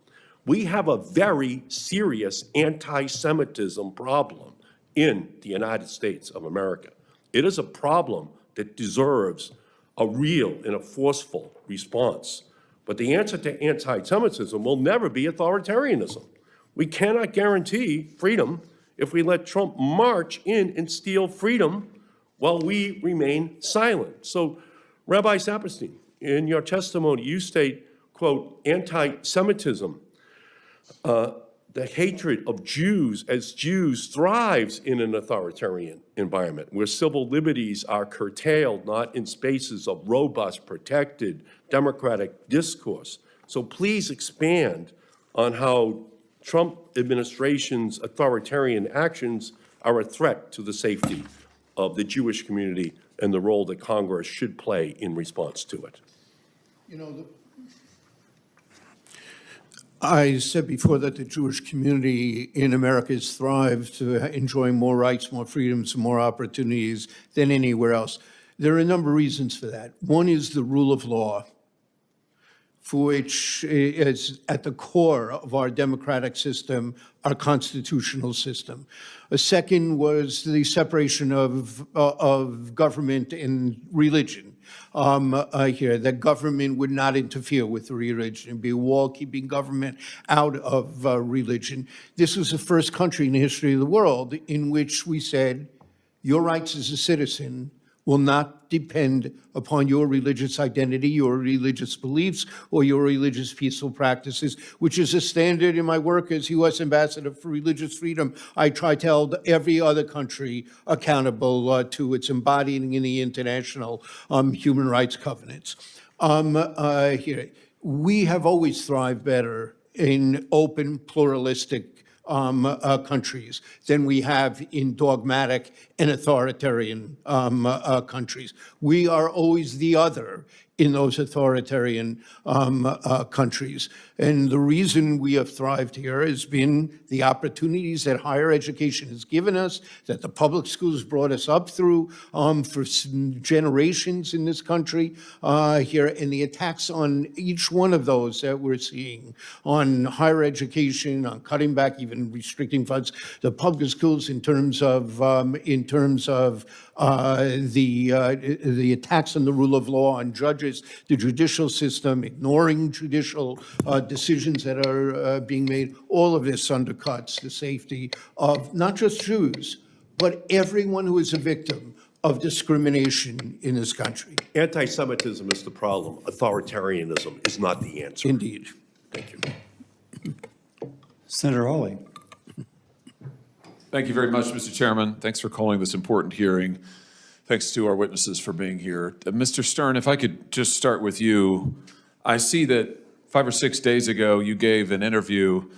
We have a very serious anti-Semitism problem in the United States of America. It is a problem that deserves a real and a forceful response. But the answer to anti-Semitism will never be authoritarianism. We cannot guarantee freedom if we let Trump march in and steal freedom while we remain silent. So, Rabbi Saperstein, in your testimony, you state, quote, anti-Semitism The hatred of Jews as Jews thrives in an authoritarian environment where civil liberties are curtailed, not in spaces of robust, protected, democratic discourse. So please expand on how Trump administration's authoritarian actions are a threat to the safety of the Jewish community and the role that Congress should play in response to it. You know, I said before that the Jewish community in America has thrived to enjoy more rights, more freedoms, and more opportunities than anywhere else. There are a number of reasons for that. One is the rule of law, for which is at the core of our democratic system, our constitutional system. A second was the separation of government and religion. Here, that government would not interfere with religion and be a wall keeping government out of religion. This was the first country in the history of the world in which we said, your rights as a citizen will not depend upon your religious identity, your religious beliefs, or your religious peaceful practices, which is a standard in my work as U.S. Ambassador for Religious Freedom. I try to hold every other country accountable to its embodying in the international human rights covenants. Here, we have always thrived better in open, pluralistic countries than we have in dogmatic and authoritarian countries. We are always the other in those authoritarian countries. And the reason we have thrived here has been the opportunities that higher education has given us, that the public schools brought us up through for generations in this country here, and the attacks on each one of those that we're seeing on higher education, on cutting back, even restricting funds, the public schools in terms of the attacks on the rule of law, on judges, the judicial system, ignoring judicial decisions that are being made. All of this undercuts the safety of not just Jews, but everyone who is a victim of discrimination in this country. Anti-Semitism is the problem. Authoritarianism is not the answer. Indeed. Thank you. Senator Hawley. Thank you very much, Mr. Chairman. Thanks for calling this important hearing. Thanks to our witnesses for being here. Mr. Stern, if I could just start with you. I see that 5 or 6 days ago you gave an interview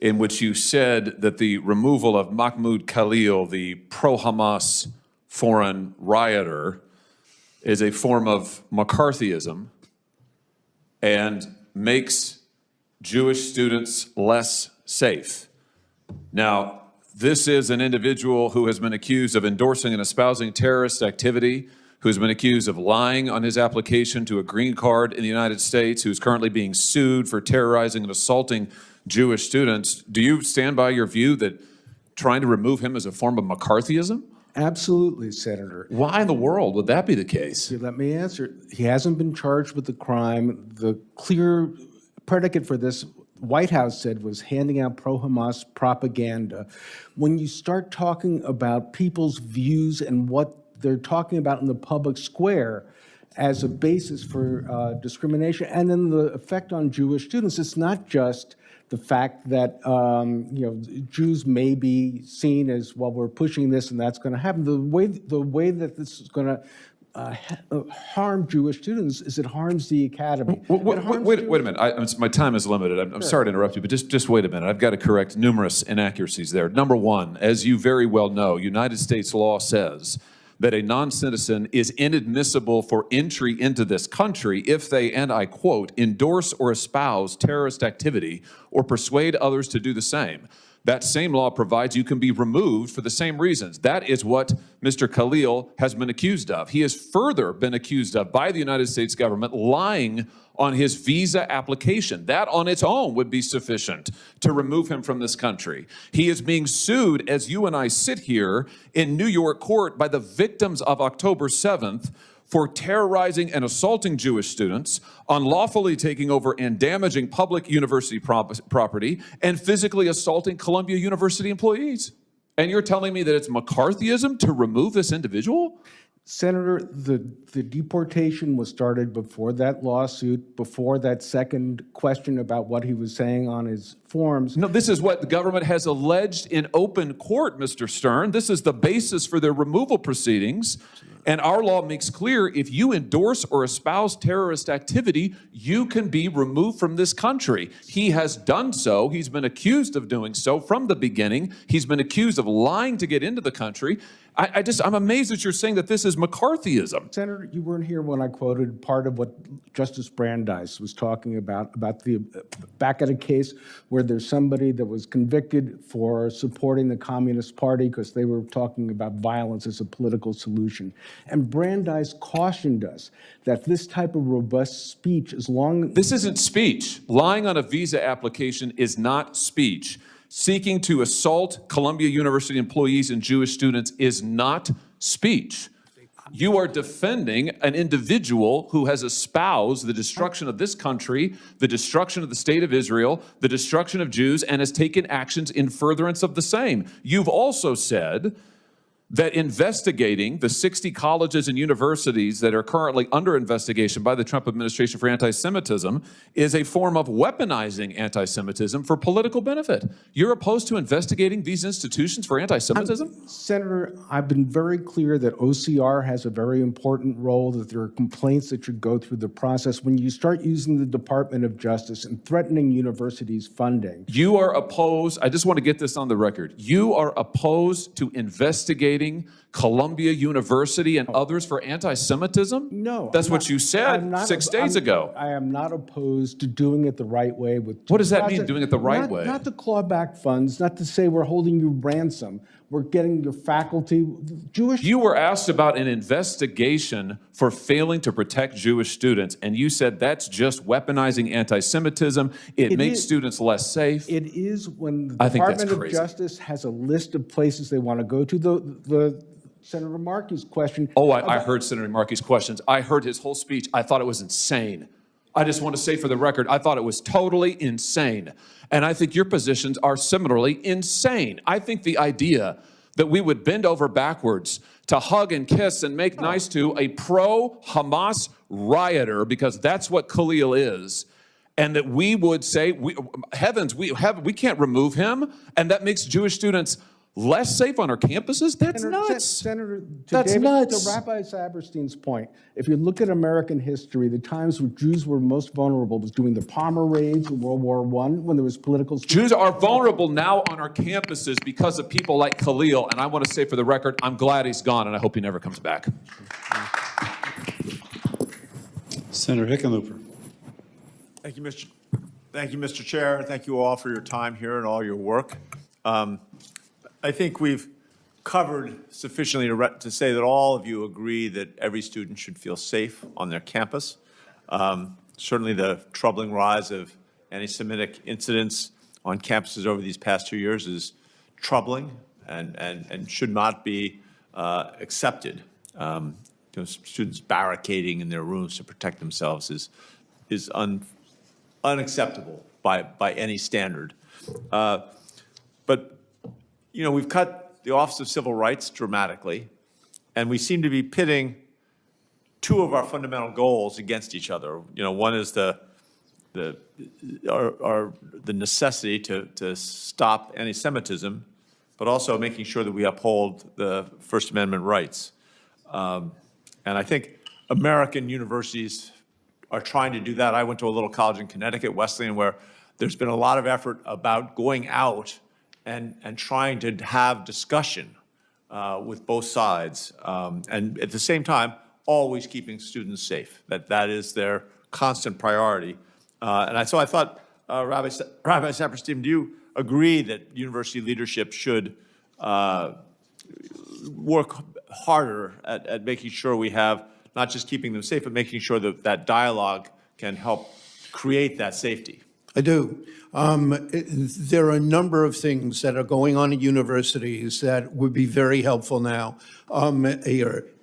in which you said that the removal of Mahmoud Khalil, the pro-Hamas foreign rioter, is a form of McCarthyism and makes Jewish students less safe. Now, this is an individual who has been accused of endorsing and espousing terrorist activity, who has been accused of lying on his application to a green card in the United States, who's currently being sued for terrorizing and assaulting Jewish students. Do you stand by your view that trying to remove him is a form of McCarthyism? Absolutely, Senator. Why in the world would that be the case? Let me answer. He hasn't been charged with the crime. The clear predicate for this, White House said, was handing out pro-Hamas propaganda. When you start talking about people's views and what they're talking about in the public square as a basis for discrimination, and then the effect on Jewish students, it's not just the fact that Jews may be seen as, well, we're pushing this and that's going to happen. The way that this is going to harm Jewish students is it harms the academy. Wait a minute. My time is limited. I'm sorry to interrupt you, but just wait a minute. I've got to correct numerous inaccuracies there. Number one, as you very well know, United States law says that a non-citizen is inadmissible for entry into this country if they, and I quote, endorse or espouse terrorist activity or persuade others to do the same. That same law provides you can be removed for the same reasons. That is what Mr. Khalil has been accused of. He has further been accused of by the United States government lying on his visa application. That on its own would be sufficient to remove him from this country. He is being sued, as you and I sit here in New York court, by the victims of October 7th for terrorizing and assaulting Jewish students, unlawfully taking over and damaging public university property, and physically assaulting Columbia University employees. And you're telling me that it's McCarthyism to remove this individual? Senator, the deportation was started before that lawsuit, before that second question about what he was saying on his forms. No, this is what the government has alleged in open court, Mr. Stern. This is the basis for their removal proceedings. And our law makes clear if you endorse or espouse terrorist activity, you can be removed from this country. He has done so. He's been accused of doing so from the beginning. He's been accused of lying to get into the country. I'm amazed that you're saying that this is McCarthyism. Senator, you weren't here when I quoted part of what Justice Brandeis was talking about the back at a case where there's somebody that was convicted for supporting the Communist Party because they were talking about violence as a political solution. And Brandeis cautioned us that this type of robust speech, as long... This isn't speech. Lying on a visa application is not speech. Seeking to assault Columbia University employees and Jewish students is not speech. You are defending an individual who has espoused the destruction of this country, the destruction of the state of Israel, the destruction of Jews, and has taken actions in furtherance of the same. You've also said that investigating the 60 colleges and universities that are currently under investigation by the Trump administration for anti-Semitism is a form of weaponizing anti-Semitism for political benefit. You're opposed to investigating these institutions for anti-Semitism? Senator, I've been very clear that OCR has a very important role, that there are complaints that should go through the process. When you start using the Department of Justice and threatening universities' funding. You are opposed, I just want to get this on the record, you are opposed to investigating Columbia University and others for anti-Semitism? No. That's what you said 6 days ago. I am not opposed to doing it the right way. What does that mean, doing it the right way? Not to claw back funds, not to say we're holding you ransom. We're getting your faculty, Jewish... You were asked about an investigation for failing to protect Jewish students, and you said that's just weaponizing anti-Semitism. It makes students less safe. It is when the Department of Justice has a list of places they want to go to. The Senator Markey's question... Oh, I heard Senator Markey's questions. I heard his whole speech. I thought it was insane. I just want to say for the record, I thought it was totally insane. And I think your positions are similarly insane. I think the idea that we would bend over backwards to hug and kiss and make nice to a pro-Hamas rioter, because that's what Khalil is, and that we would say, heavens, we can't remove him, and that makes Jewish students less safe on our campuses? That's nuts. Senator, that's nuts. To Rabbi Saberstein's point, if you look at American history, the times when Jews were most vulnerable was during the Palmer raids in World War I, when there was political... Jews are vulnerable now on our campuses because of people like Khalil, and I want to say for the record, I'm glad he's gone, and I hope he never comes back. Senator Hickenlooper. Thank you, Mr. Chair. Thank you all for your time here and all your work. I think we've covered sufficiently to say that all of you agree that every student should feel safe on their campus. Certainly the troubling rise of anti-Semitic incidents on campuses over these past 2 years is troubling and should not be accepted. Students barricading in their rooms to protect themselves is unacceptable by any standard. But we've cut the Office of Civil Rights dramatically, and we seem to be pitting two of our fundamental goals against each other. One is the necessity to stop anti-Semitism, but also making sure that we uphold the First Amendment rights. And I think American universities are trying to do that. I went to a little college in Connecticut, Wesleyan, where there's been a lot of effort about going out and trying to have discussion with both sides, and at the same time, always keeping students safe. That is their constant priority. So I thought, Rabbi Saperstein, do you agree that university leadership should work harder at making sure we have not just keeping them safe, but making sure that that dialogue can help create that safety? I do. There are a number of things that are going on at universities that would be very helpful now.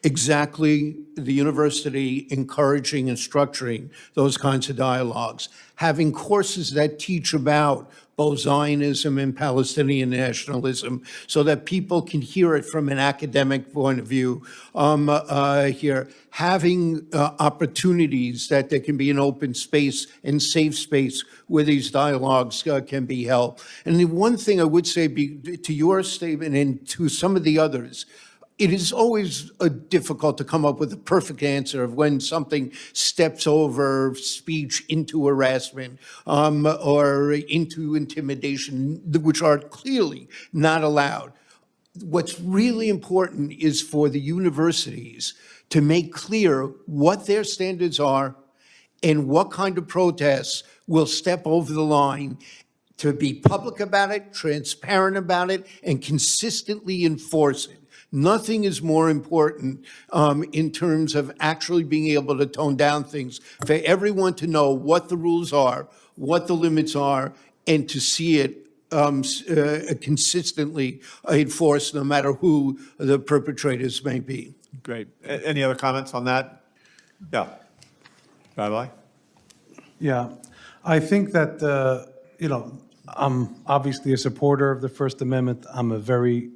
Exactly the university encouraging and structuring those kinds of dialogues, having courses that teach about both Zionism and Palestinian nationalism, so that people can hear it from an academic point of view here, having opportunities that there can be an open space and safe space where these dialogues can be held. And the one thing I would say to your statement and to some of the others, it is always difficult to come up with a perfect answer of when something steps over speech into harassment or into intimidation, which are clearly not allowed. What's really important is for the universities to make clear what their standards are and what kind of protests will step over the line, to be public about it, transparent about it, and consistently enforce it. Nothing is more important in terms of actually being able to tone down things, for everyone to know what the rules are, what the limits are, and to see it consistently enforced, no matter who the perpetrators may be. Great. Any other comments on that? Yeah. Rabbi? Yeah, I think that, I'm obviously a supporter of the First Amendment. I'm a very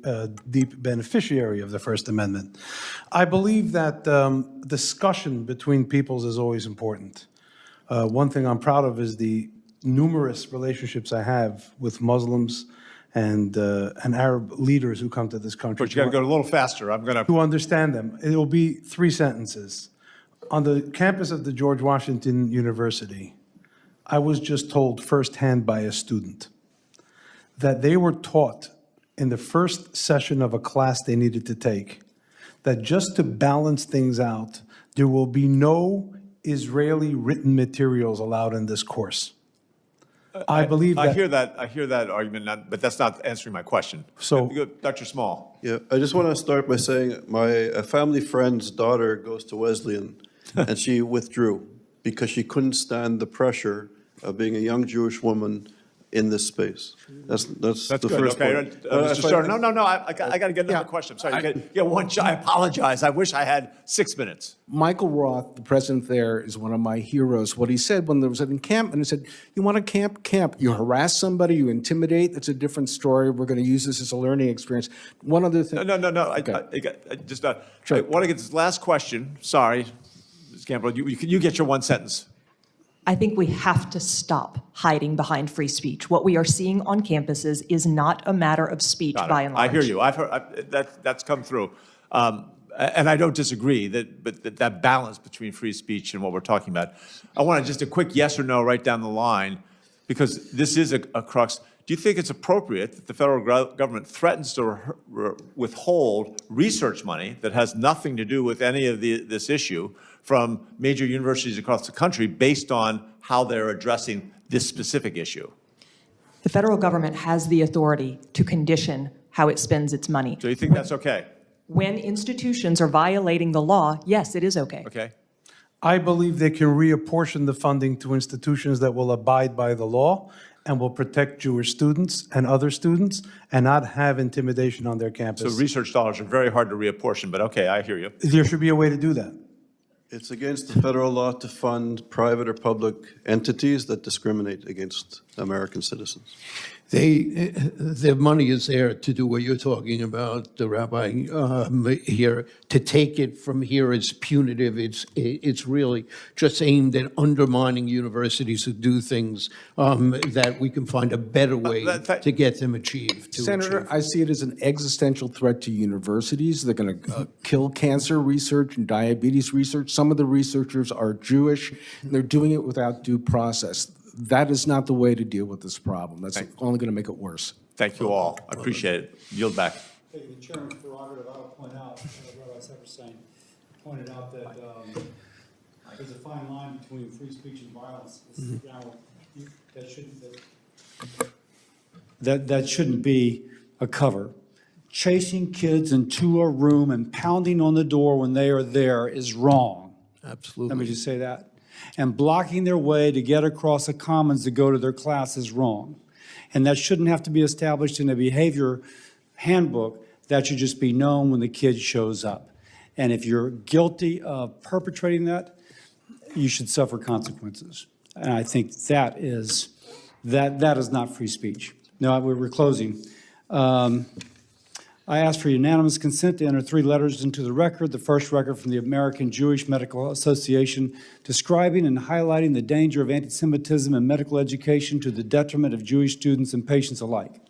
deep beneficiary of the First Amendment. I believe that discussion between peoples is always important. One thing I'm proud of is the numerous relationships I have with Muslims and Arab leaders who come to this country. But you got to go a little faster. I'm going to... To understand them. It will be 3 sentences. On the campus of the George Washington University, I was just told firsthand by a student that they were taught in the first session of a class they needed to take that just to balance things out, there will be no Israeli written materials allowed in this course. I believe that. I hear that argument, but that's not answering my question. So, Dr. Small. Yeah, I just want to start by saying a family friend's daughter goes to Wesleyan, and she withdrew because she couldn't stand the pressure of being a young Jewish woman in this space. That's the good. first Okay. point. Mr. Stern, no, I got to get another question. I'm sorry. You get one shot. I apologize. I wish I had 6 minutes. Michael Roth, the president there, is one of my heroes. What he said when there was an encampment, he said, you want to camp? Camp. You harass somebody, you intimidate, that's a different story. We're going to use this as a learning experience. One other thing. No. Okay. I just I want to get this last question. Sorry, Ms. Campbell. You get your one sentence. I think we have to stop hiding behind free speech. What we are seeing on campuses is not a matter of speech by and large. I hear you. I've heard that's come through. And I don't disagree but that balance between free speech and what we're talking about. I want just a quick yes or no right down the line, because this is a crux. Do you think it's appropriate that the federal government threatens to withhold research money that has nothing to do with any of this issue from major universities across the country based on how they're addressing this specific issue? The federal government has the authority to condition how it spends its money. So you think that's okay? When institutions are violating the law, yes, it is okay. Okay. I believe they can reapportion the funding to institutions that will abide by the law and will protect Jewish students and other students and not have intimidation on their campus. So research dollars are very hard to reapportion, but okay, I hear you. There should be a way to do that. It's against the federal law to fund private or public entities that discriminate against American citizens. Their money is there to do what you're talking about, the Rabbi, here. To take it from here is punitive. It's really just aimed at undermining universities to do things that we can find a better way to get them achieved. Senator, I see it as an existential threat to universities. They're going to kill cancer research and diabetes research. Some of the researchers are Jewish, and they're doing it without due process. That is not the way to deal with this problem. That's only going to make it worse. Thank you all. I appreciate it. Yield back. The chairman's prerogative, I will point out, Rabbi Severstein pointed out that there's a fine line between free speech and violence. That shouldn't be a cover. Chasing kids into a room and pounding on the door when they are there is wrong. Absolutely. Let me just say that. And blocking their way to get across the commons to go to their class is wrong. And that shouldn't have to be established in a behavior handbook. That should just be known when the kid shows up. And if you're guilty of perpetrating that, you should suffer consequences. And I think that is That is not free speech. No, we're closing. I ask for unanimous consent to enter 3 letters into the record. The first record from the American Jewish Medical Association describing and highlighting the danger of anti-Semitism in medical education to the detriment of Jewish students and patients alike.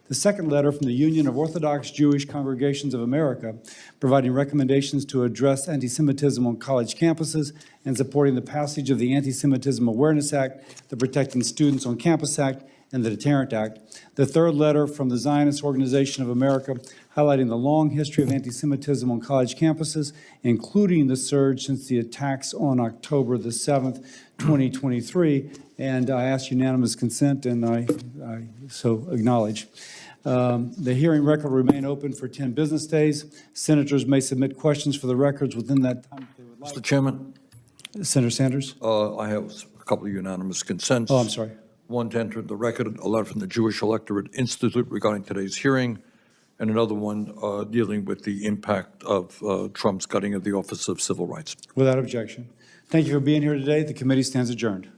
The second letter from the Union of Orthodox Jewish Congregations of America, providing recommendations to address anti-Semitism on college campuses and supporting the passage of the Anti-Semitism Awareness Act, the Protecting Students on Campus Act, and the Deterrent Act. The third letter from the Zionist Organization of America, highlighting the long history of anti-Semitism on college campuses, including the surge since the attacks on October the 7th, 2023. And I ask unanimous consent, and I so acknowledge. The hearing record will remain open for 10 business days. Senators may submit questions for the records within that time if they would like. Mr. Chairman, Senator Sanders? I have a couple of unanimous consents. Oh, I'm sorry. One to enter the record, a letter from the Jewish Electorate Institute regarding today's hearing, and another one dealing with the impact of Trump's gutting of the Office of Civil Rights. Without objection. Thank you for being here today. The committee stands adjourned.